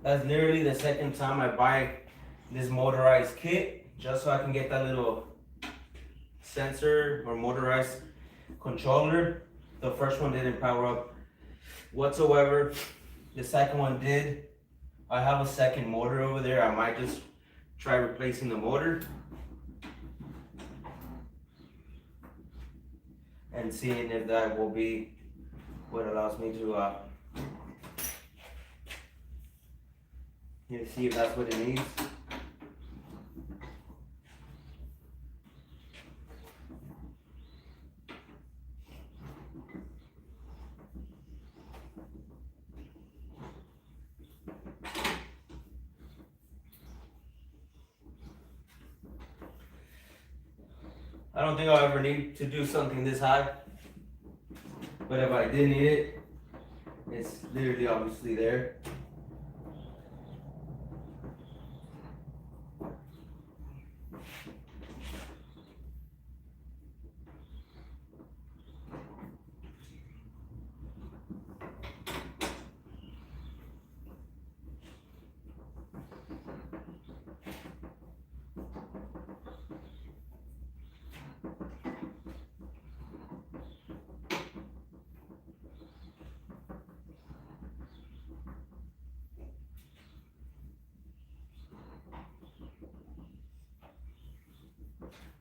That's literally the second time I buy this motorized kit just so I can get that little sensor or motorized controller. The first one didn't power up whatsoever. The second one did. I have a second motor over there. I might just try replacing the motor and seeing if that will be what allows me to see if that's what it needs. I don't think I'll ever need to do something this high, but if I did need it, it's literally obviously there.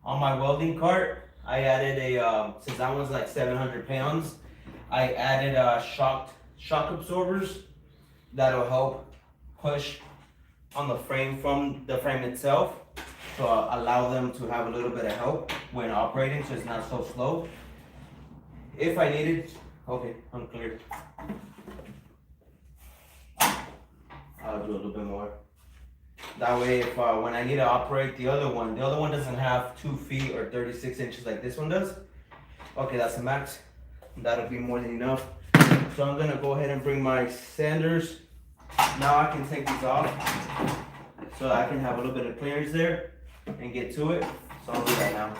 On my welding cart, I added since that one's like 700 pounds, I added shock absorbers that'll help push on the frame from the frame itself to allow them to have a little bit of help when operating so it's not so slow. If I needed, okay, I'm clear. I'll do a little bit more. That way, if when I need to operate the other one doesn't have 2 feet or 36 inches like this one does. Okay, that's the max. That'll be more than enough. So I'm gonna go ahead and bring my sanders. Now I can take these off so I can have a little bit of clearance there and get to it. So I'll do that now.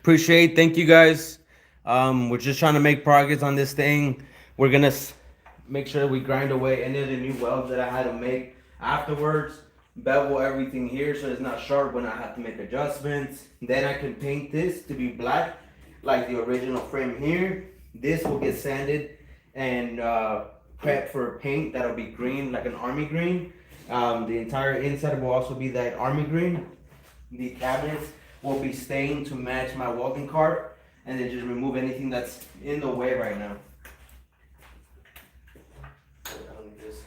Thank you guys. We're just trying to make progress on this thing. We're gonna make sure we grind away any of the new welds that I had to make afterwards. Bevel everything here so it's not sharp when I have to make adjustments. Then I can paint this to be black like the original frame here. This will get sanded and prepped for paint that'll be green, like an army green. The entire inside will also be that army green. The cabinets will be stained to match my welding cart, and then just remove anything that's in the way right now. I don't need this.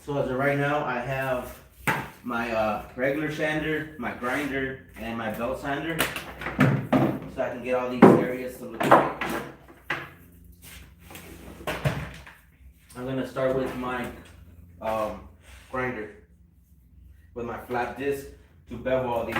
So as of right now, I have my regular sander, my grinder, and my belt sander, so I can get all these areas to look right. I'm gonna start with my grinder with my flat disc to bevel all these.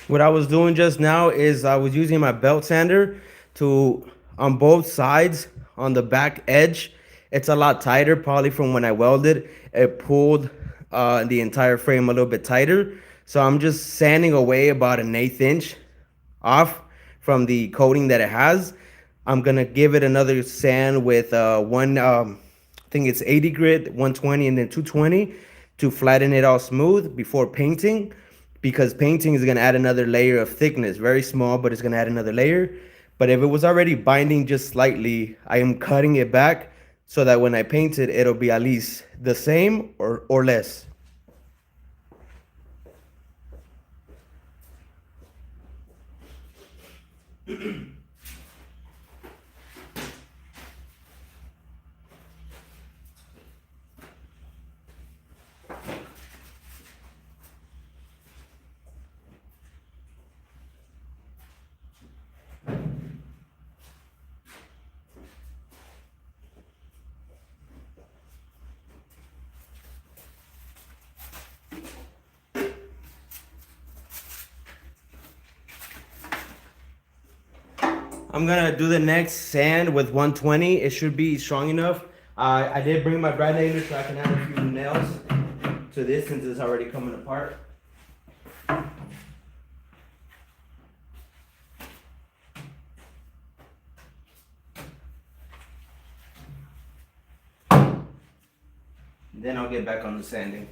What I was doing just now is I was using my belt sander to, on both sides, on the back edge, it's a lot tighter, probably from when I welded. It pulled the entire frame a little bit tighter. So I'm just sanding away about an 1/8 inch off from the coating that it has. I'm gonna give it another sand with I think it's 80 grit, 120, and then 220 to flatten it all smooth before painting, because painting is gonna add another layer of thickness, very small, but it's gonna add another layer. But if it was already binding just slightly, I am cutting it back so that when I paint it, it'll be at least the same or less. I'm gonna do the next sand with 120. It should be strong enough. I did bring my brad nailer so I can add a few nails to this since it's already coming apart. Then I'll get back on the sanding.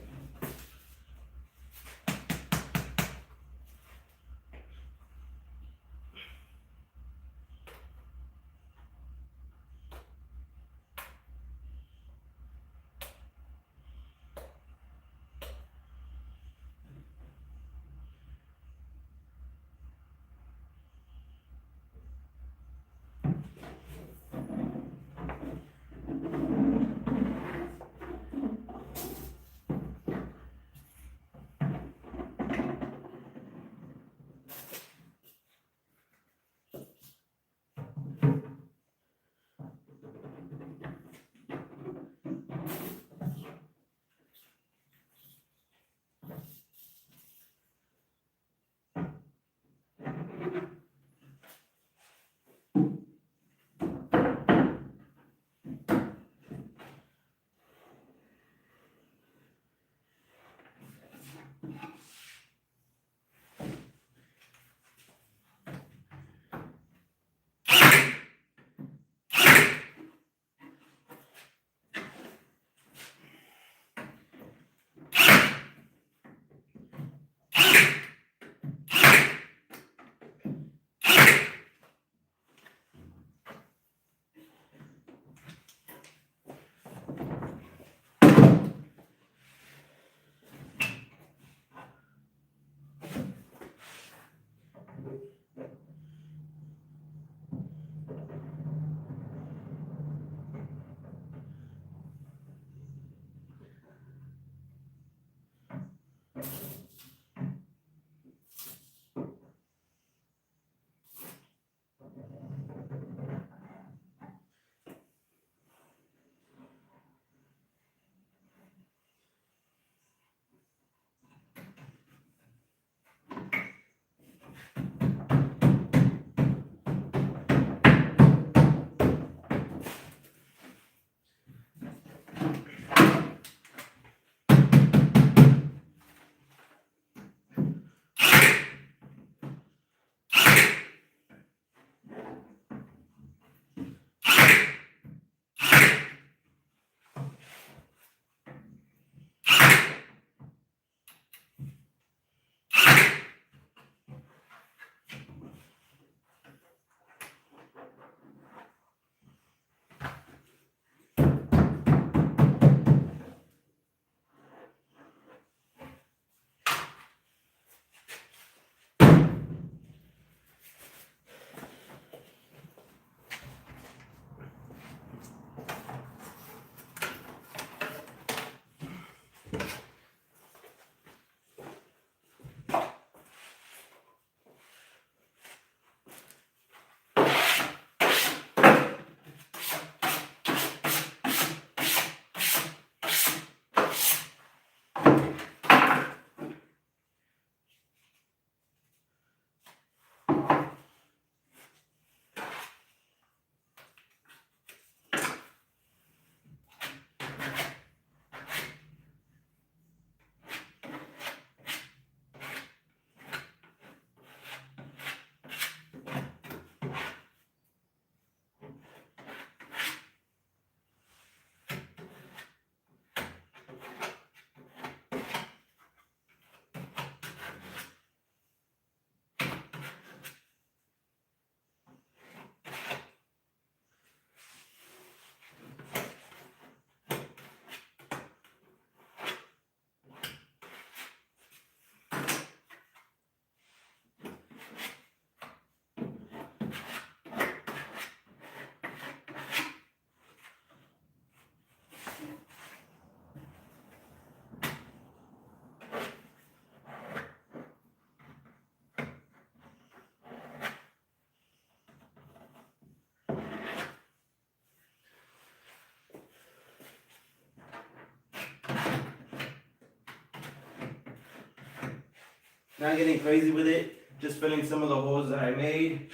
Not getting crazy with it, just filling some of the holes that I made,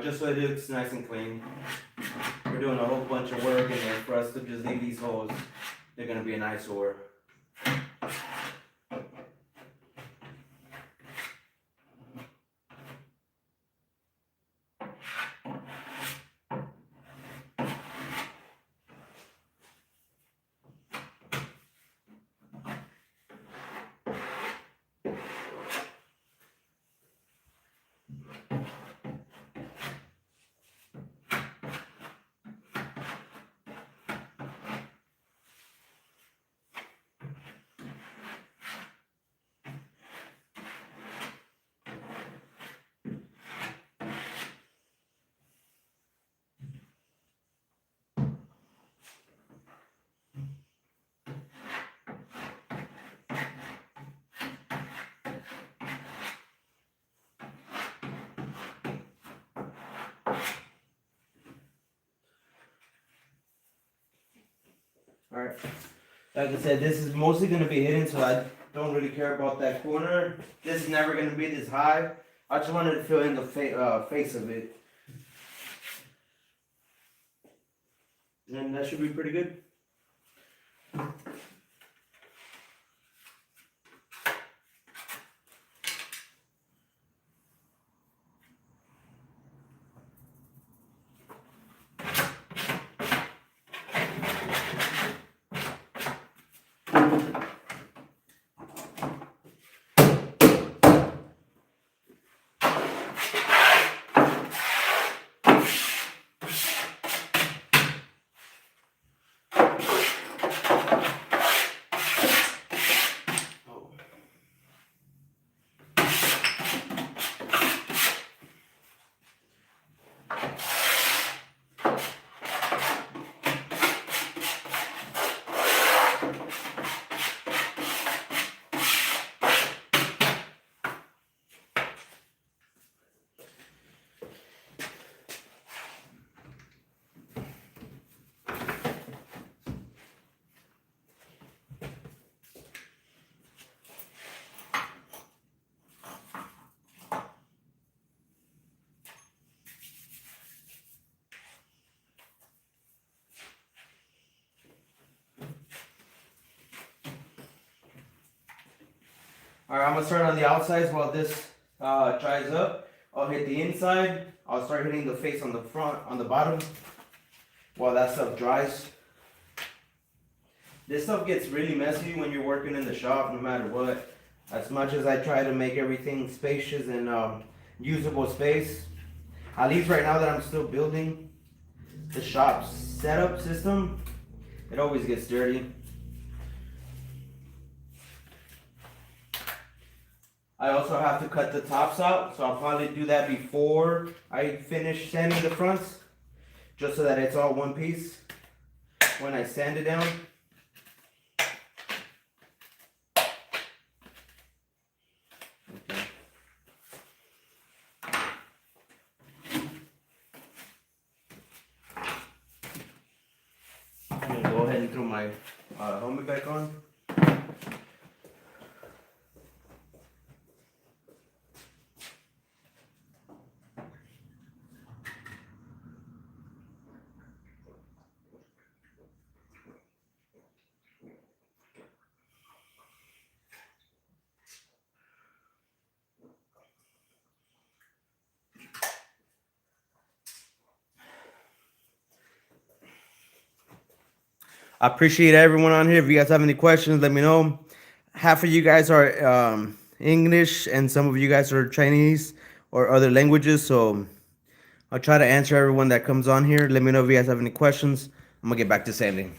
just so it looks nice and clean. We're doing a whole bunch of work, and then for us to just leave these holes, they're gonna be an eyesore. Alright, like I said, this is mostly going to be hidden, so I don't really care about that corner. This is never going to be this high. I just wanted to fill in the face of it. And that should be pretty good. Alright, I'm going to start on the outsides while this dries up. I'll hit the inside. I'll start hitting the face on the front, on the bottom, while that stuff dries. This stuff gets really messy when you're working in the shop, no matter what. As much as I try to make everything spacious and usable space, at least right now that I'm still building the shop setup system, it always gets dirty. I also have to cut the tops out, so I'll probably do that before I finish sanding the fronts, just so that it's all one piece when I sand it down. Okay. I'm gonna go ahead and throw my helmet back on. I appreciate everyone on here. If you guys have any questions, let me know. Half of you guys are English and some of you guys are Chinese or other languages. So I'll try to answer everyone that comes on here. Let me know if you guys have any questions. I'm going to get back to sanding.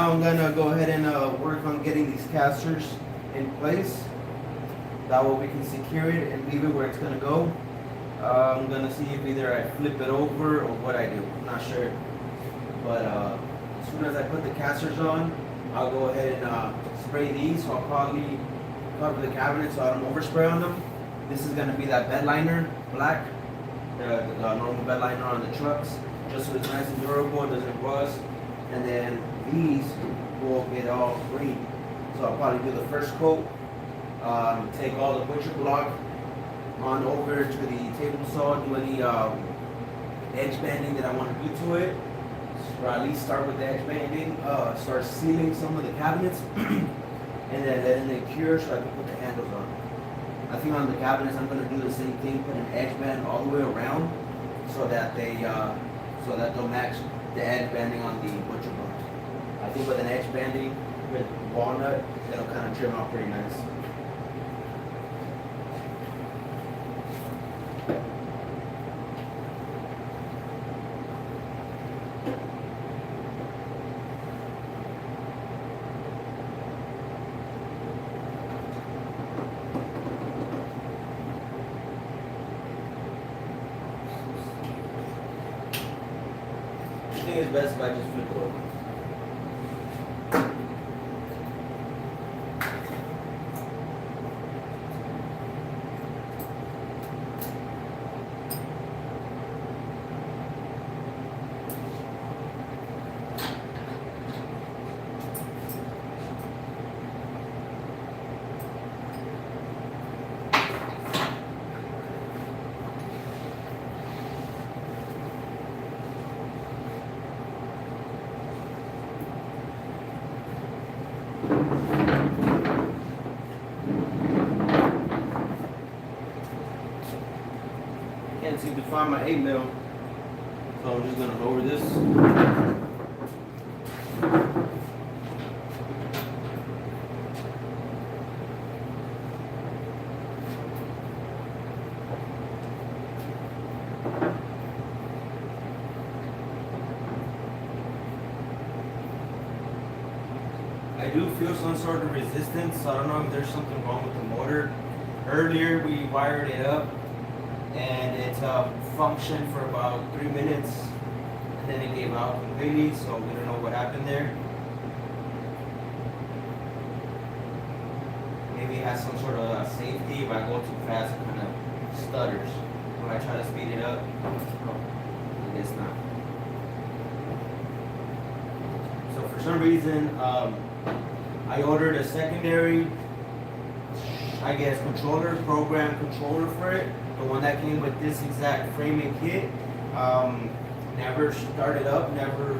now I'm gonna go ahead and work on getting these casters in place. That way we can secure it and leave it where it's gonna go. I'm gonna see if either I flip it over or what I do. I'm not sure. But as soon as I put the casters on, I'll go ahead and spray these. So I'll probably cover the cabinet so I don't overspray on them. This is gonna be that bed liner, black, the normal bed liner on the trucks, just so it's nice and durable, it doesn't rust. And then these will get all green. So I'll probably do the first coat, take all the butcher block on over to the table saw, do any edge banding that I want to do to it, or at least start with the edge banding, start sealing some of the cabinets, and then letting it cure so I can put the handles on. I think on the cabinets I'm going to do the same thing, put an edge band all the way around so that they'll match the edge banding on the butcher block. I think with an edge banding with walnut, it'll kind of trim out pretty nice. I think it's best if I just flip it over. Can't seem to find my 8mm, so I'm just gonna lower this. I do feel some sort of resistance, so I don't know if there's something wrong with the motor. Earlier we wired it up and it functioned for about 3 minutes and then it gave out completely, so we don't know what happened there. Maybe it has some sort of safety. If I go too fast, it kind of stutters. When I try to speed it up, I guess not. So for some reason, I ordered a secondary, I guess, program controller for it. The one that came with this exact framing kit never started up, never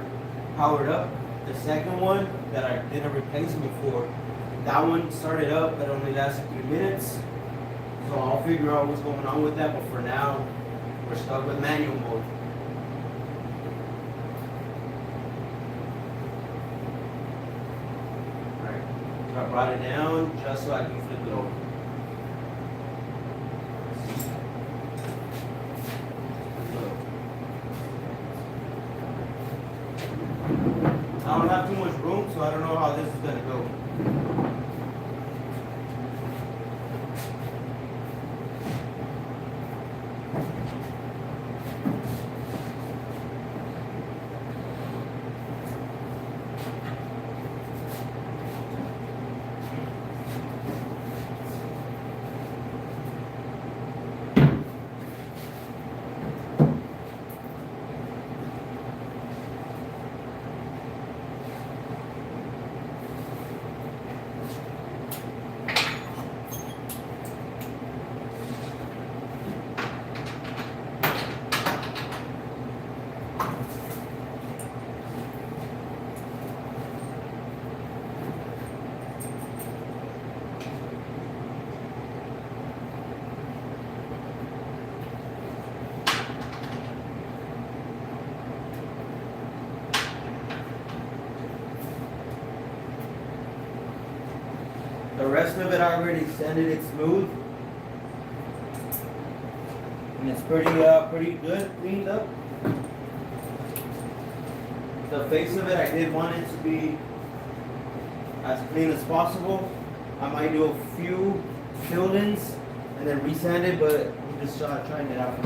powered up. The second one that I did a replacement for, that one started up, but only lasted 3 minutes. So I'll figure out what's going on with that, but for now, we're stuck with manual mode. Alright, so I brought it down just so I can flip it over. I don't have too much room, so I don't know how this is going to go. The rest of it I already sanded it smooth, and it's pretty good, cleaned up. The face of it I did want it to be as clean as possible. I might do a few fill-ins and then resand it, but I'm just trying it out.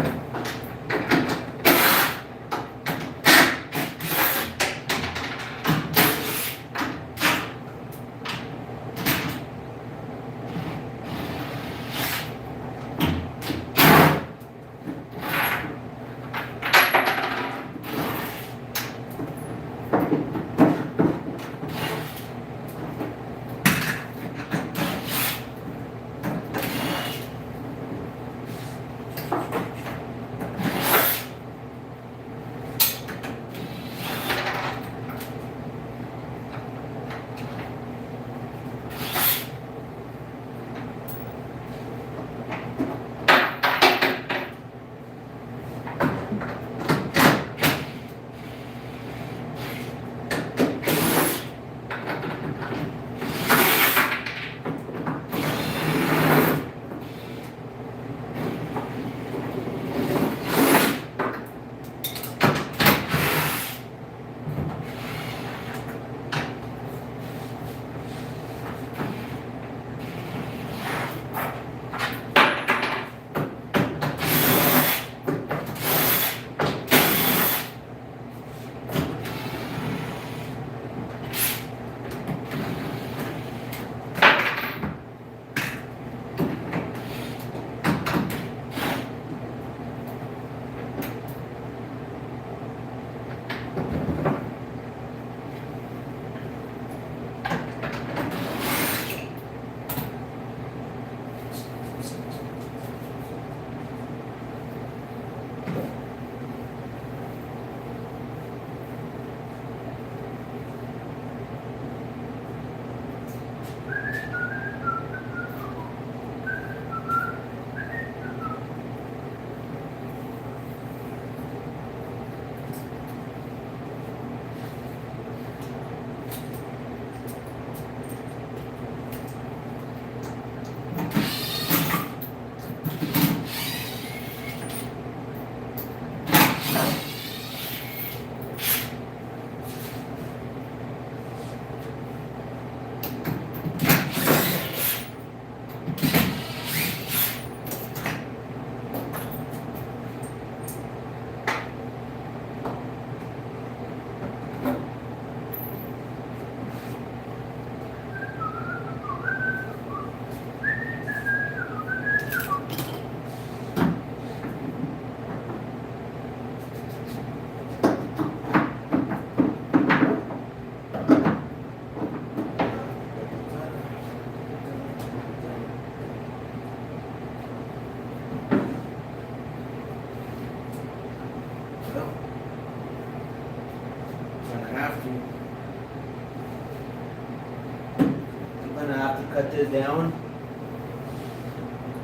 Cut this down,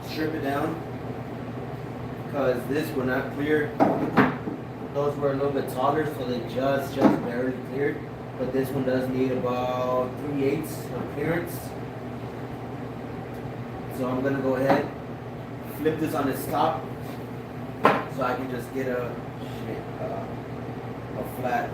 strip it down, because this were not clear. Those were a little bit taller, so they just barely cleared. But this one does need about 3/8 of clearance. So I'm gonna go ahead, flip this on its top, so I can just get a flat.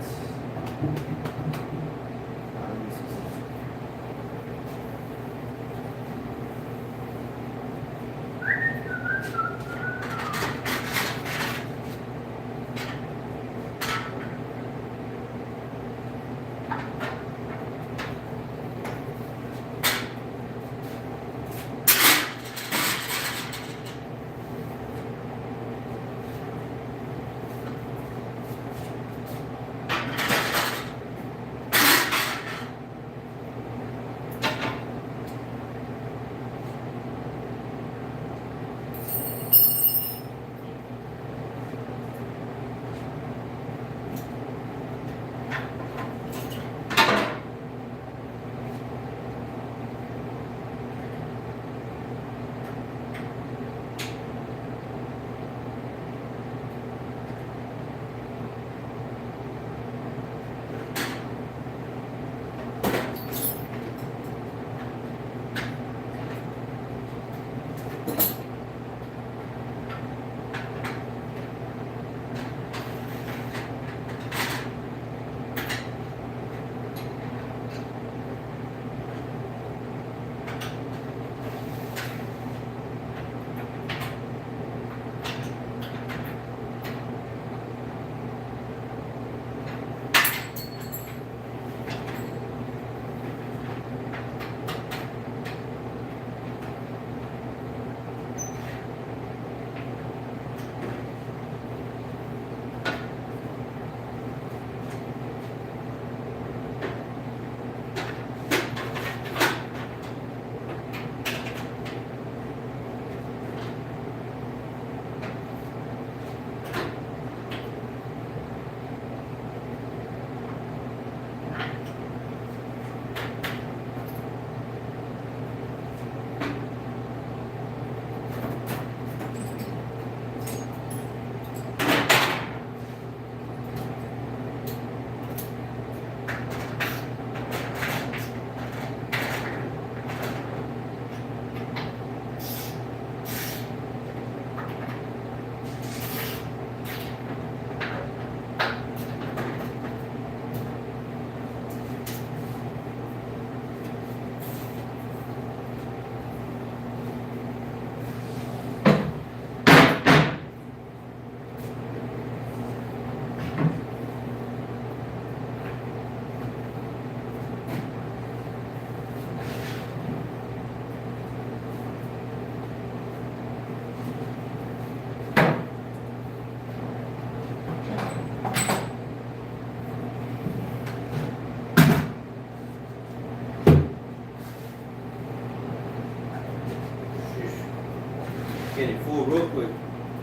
get it full real quick.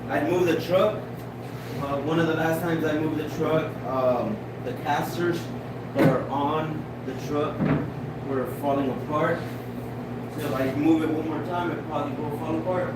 I'd move the truck. One of the last times I moved the truck, the casters that are on the truck were falling apart. So if I move it one more time, it probably will fall apart.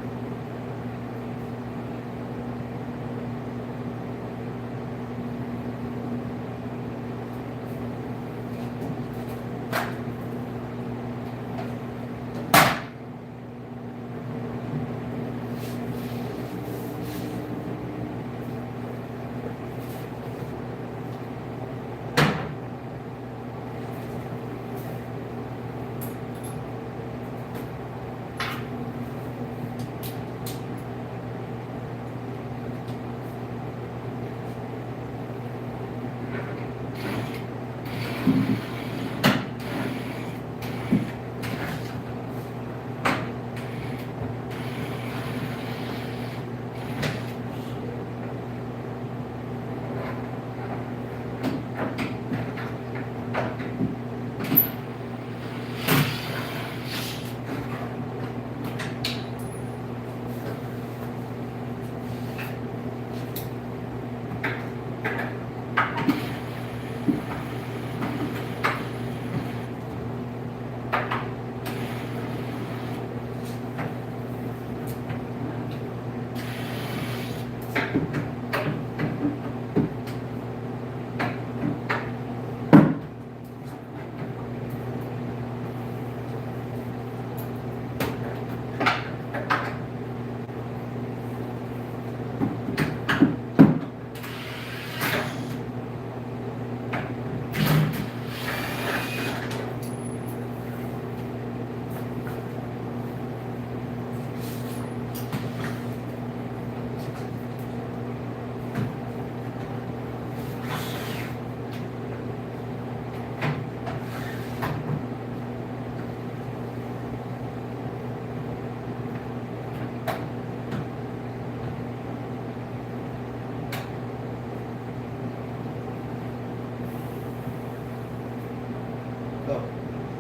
Oh,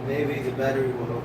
maybe the battery will help.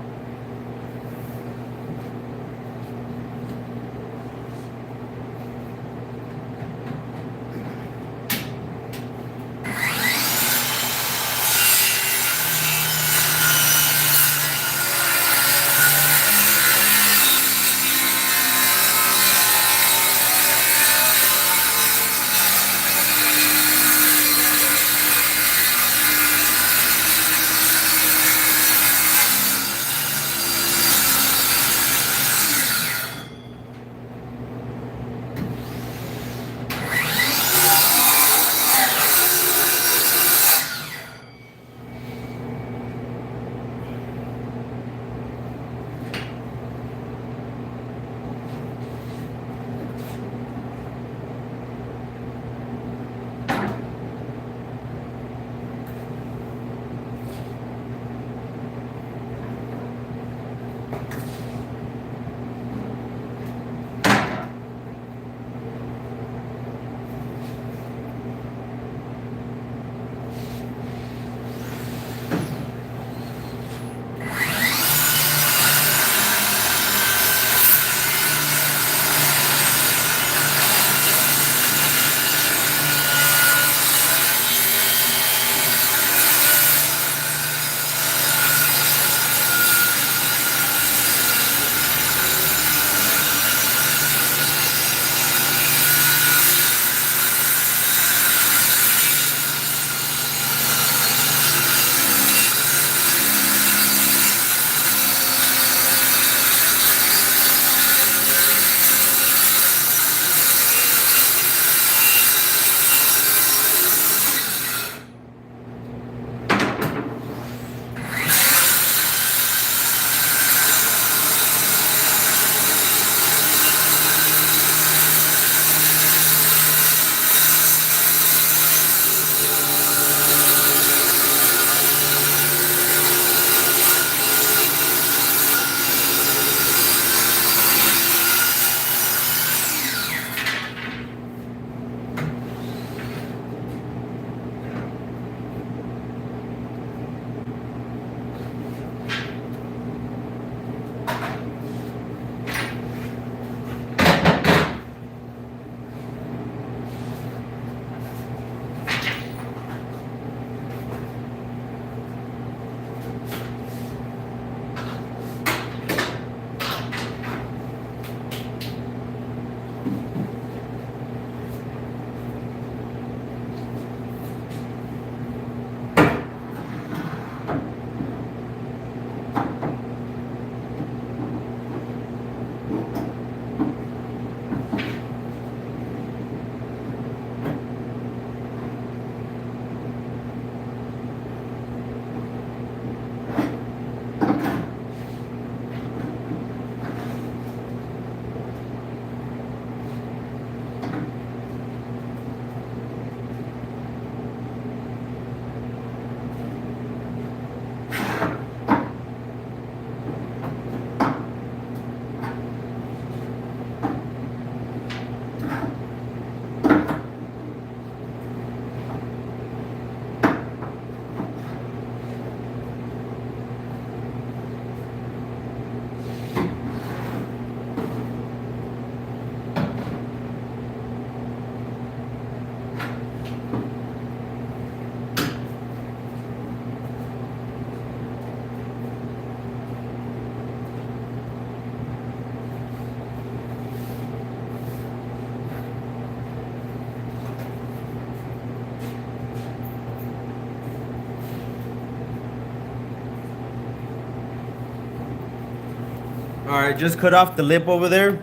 Alright, just cut off the lip over there.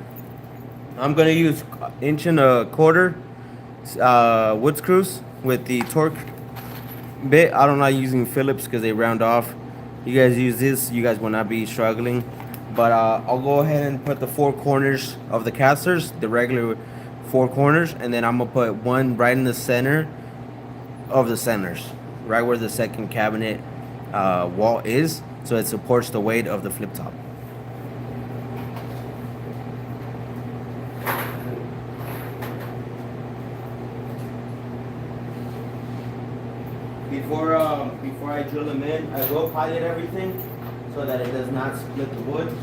I'm gonna use 1.25 wood screws with the torque bit. I don't like using Phillips because they round off. You guys use this, you guys will not be struggling. But I'll go ahead and put the 4 corners of the casters, the regular 4 corners, and then I'm gonna put one right in the center of the centers, right where the second cabinet wall is, so it supports the weight of the flip top. Before I drill them in, I will pilot everything so that it does not split the wood.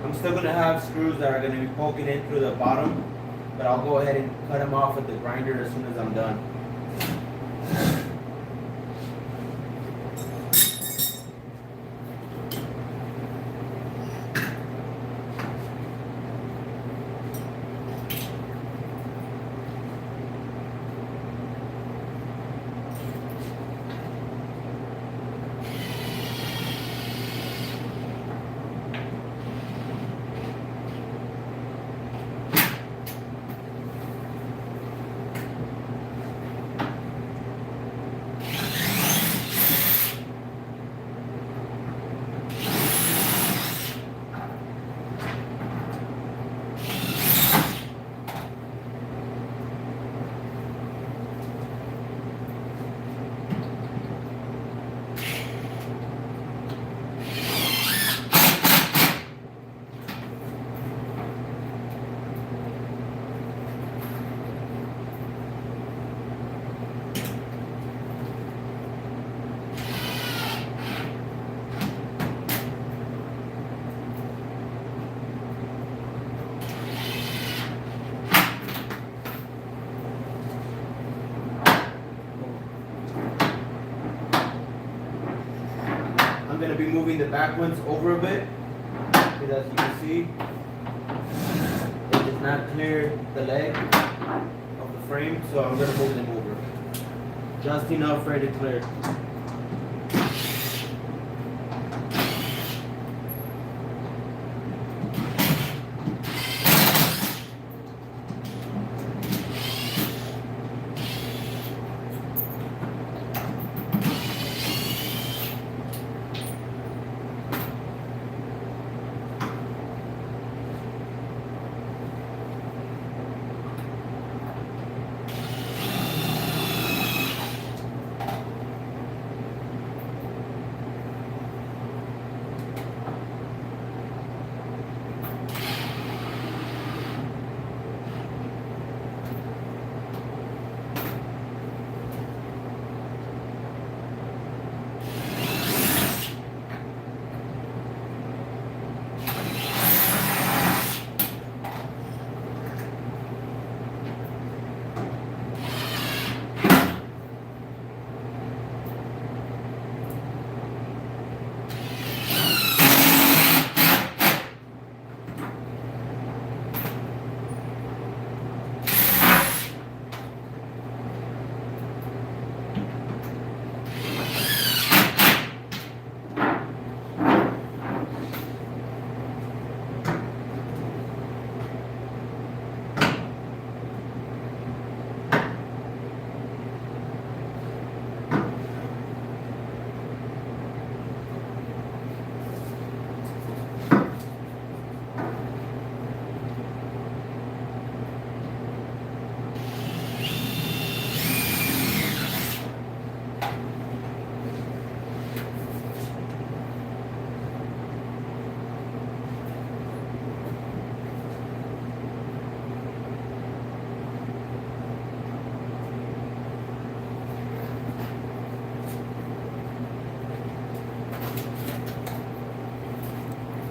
I'm still gonna have screws that are gonna be poking in through the bottom, but I'll go ahead and cut them off with the grinder as soon as I'm done. I'm going to be moving the back ones over a bit, because as you can see, it does not clear the leg of the frame, so I'm going to move them over. Just enough for it to clear.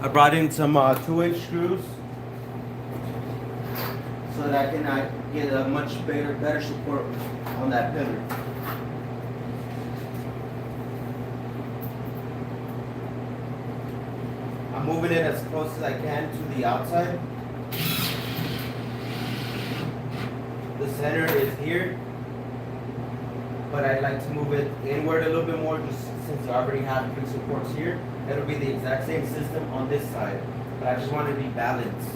I brought in some 2-inch screws so that I can get a much better support on that pillar. I'm moving it as close as I can to the outside. The center is here, but I like to move it inward a little bit more just since I already have 3 supports here. It'll be the exact same system on this side, but I just want to be balanced.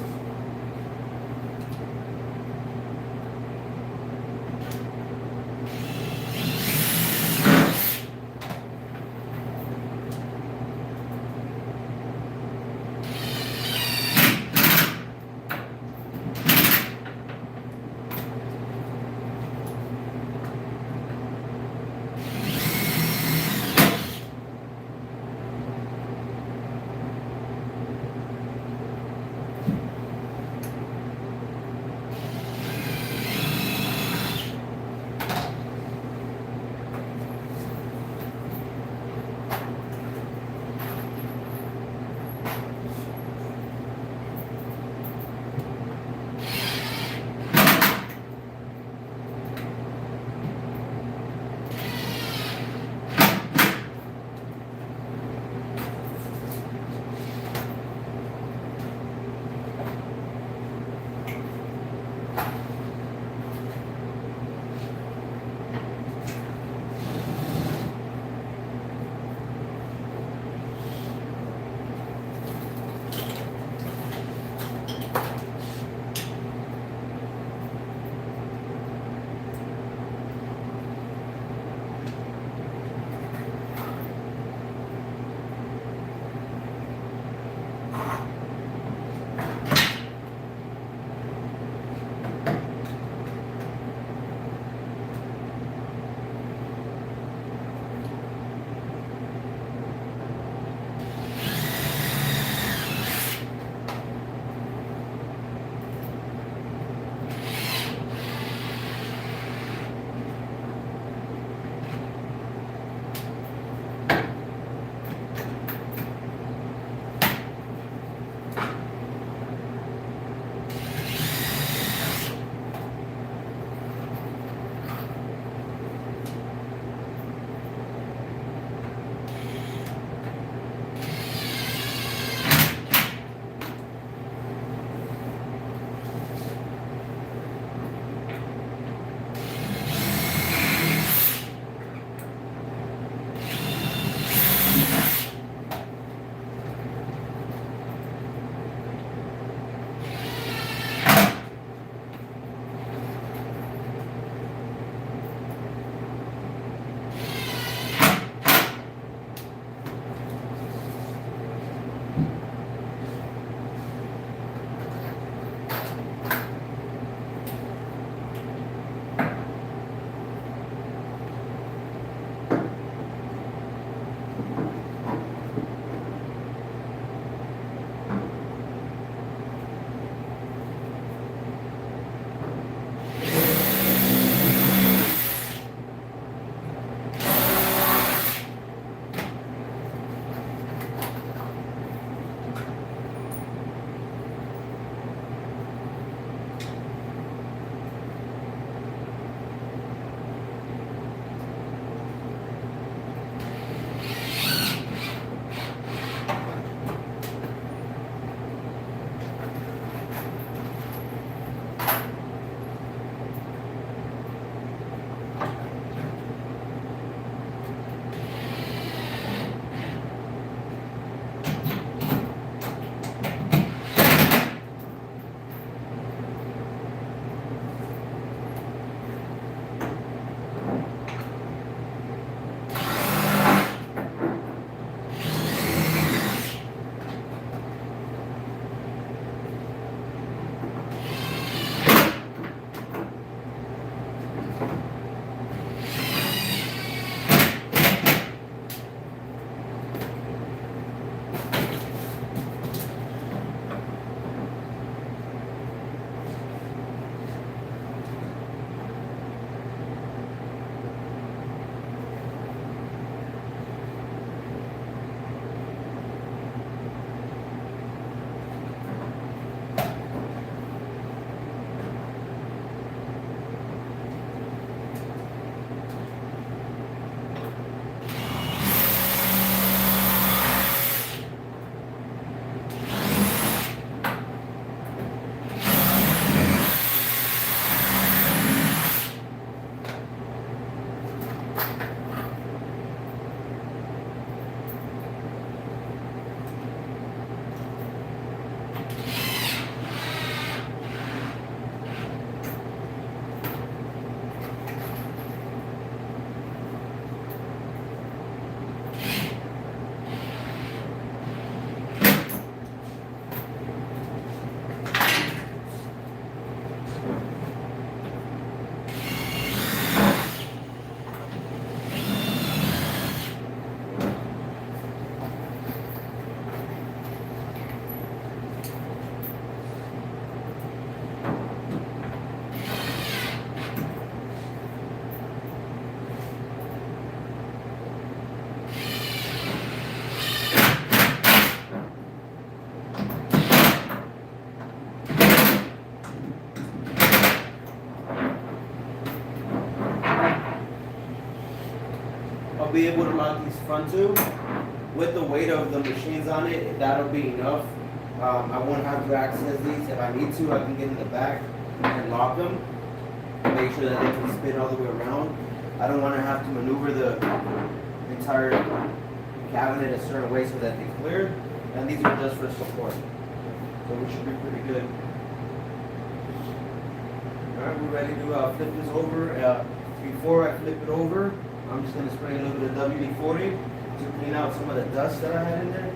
I'll be able to lock these front two. With the weight of the machines on it, that'll be enough. I won't have to access these. If I need to, I can get in the back and lock them. Make sure that they can spin all the way around. I don't want to have to maneuver the entire cabinet a certain way so that they clear. And these are just for support. So we should be pretty good. Alright, we're ready to flip this over. Before I flip it over, I'm just going to spray a little bit of WD-40 to clean out some of the dust that I had in there.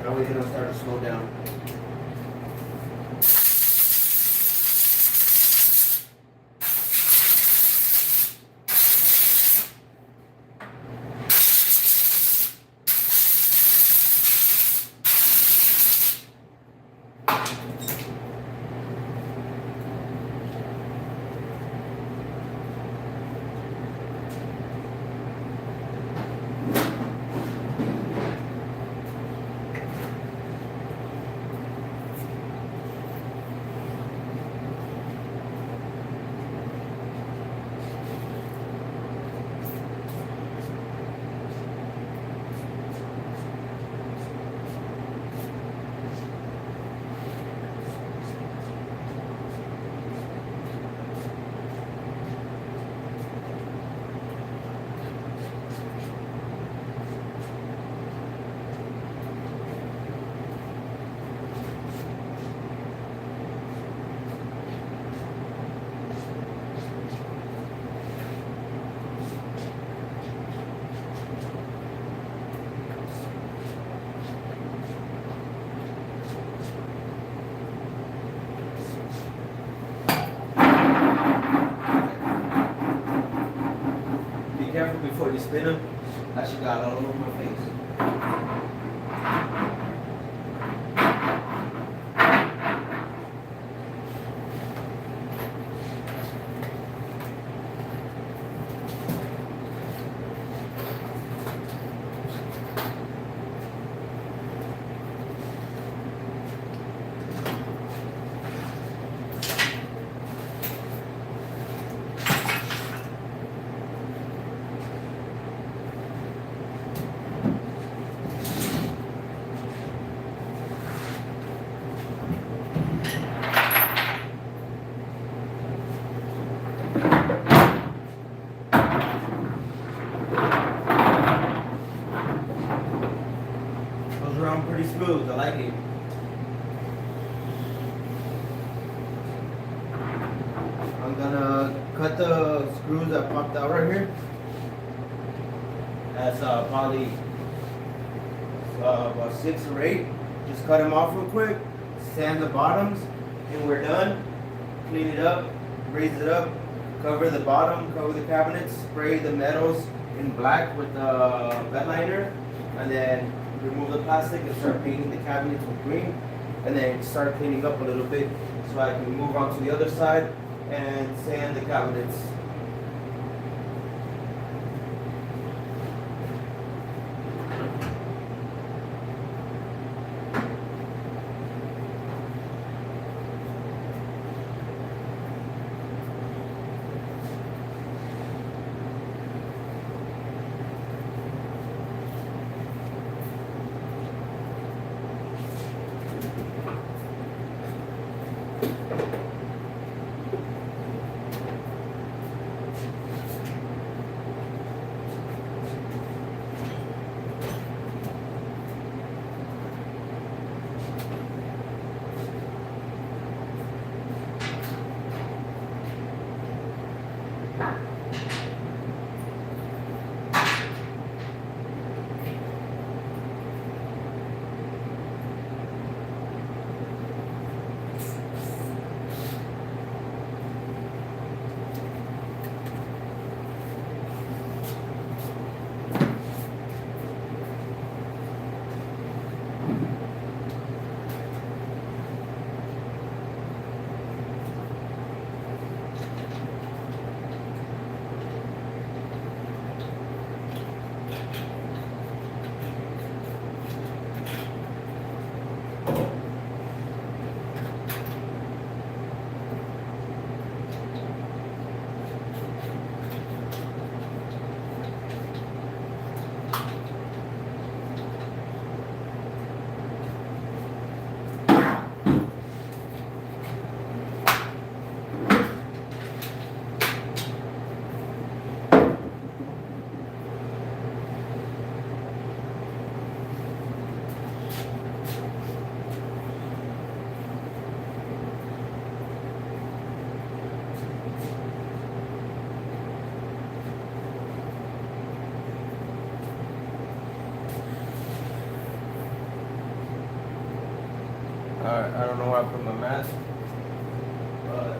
That way it'll start to slow down. Careful before you spin them. That shit got all over my face. Goes around pretty smooth. I like it. I'm gonna cut the screws that popped out right here. That's probably about 6 or 8. Just cut them off real quick, sand the bottoms, and we're done. Clean it up, raise it up, cover the bottom, cover the cabinets, spray the metals in black with the bed liner, and then remove the plastic and start painting the cabinets with green, and then start cleaning up a little bit so I can move on to the other side and sand the cabinets. I don't know where I put my mask. But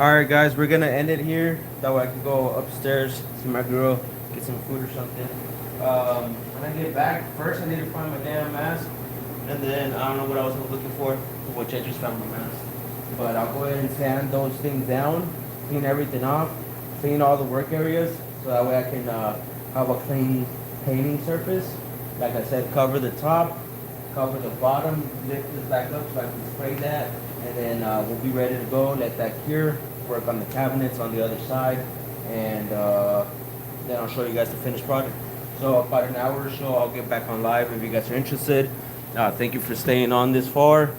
Alright guys, we're gonna end it here. That way I can go upstairs, see my girl, get some food or something. When I get back, first I need to find my damn mask. And then I don't know what I was looking for, which I just found my mask. But I'll go ahead and sand those things down, clean everything off, clean all the work areas, so that way I can have a clean painting surface. Like I said, cover the top, cover the bottom, lift this back up so I can spray that, and then we'll be ready to go, let that cure, work on the cabinets on the other side, and then I'll show you guys the finished product. So about an hour or so, I'll get back on live if you guys are interested. Thank you for staying on this far.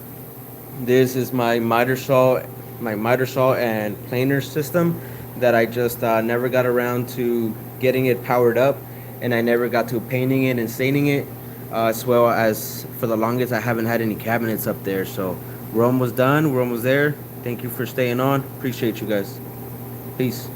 This is my MiterSaw and planer system that I just never got around to getting it powered up, and I never got to painting it and staining it, as well as for the longest I haven't had any cabinets up there. So we're almost done, we're almost there. Thank you for staying on, appreciate you guys. Peace.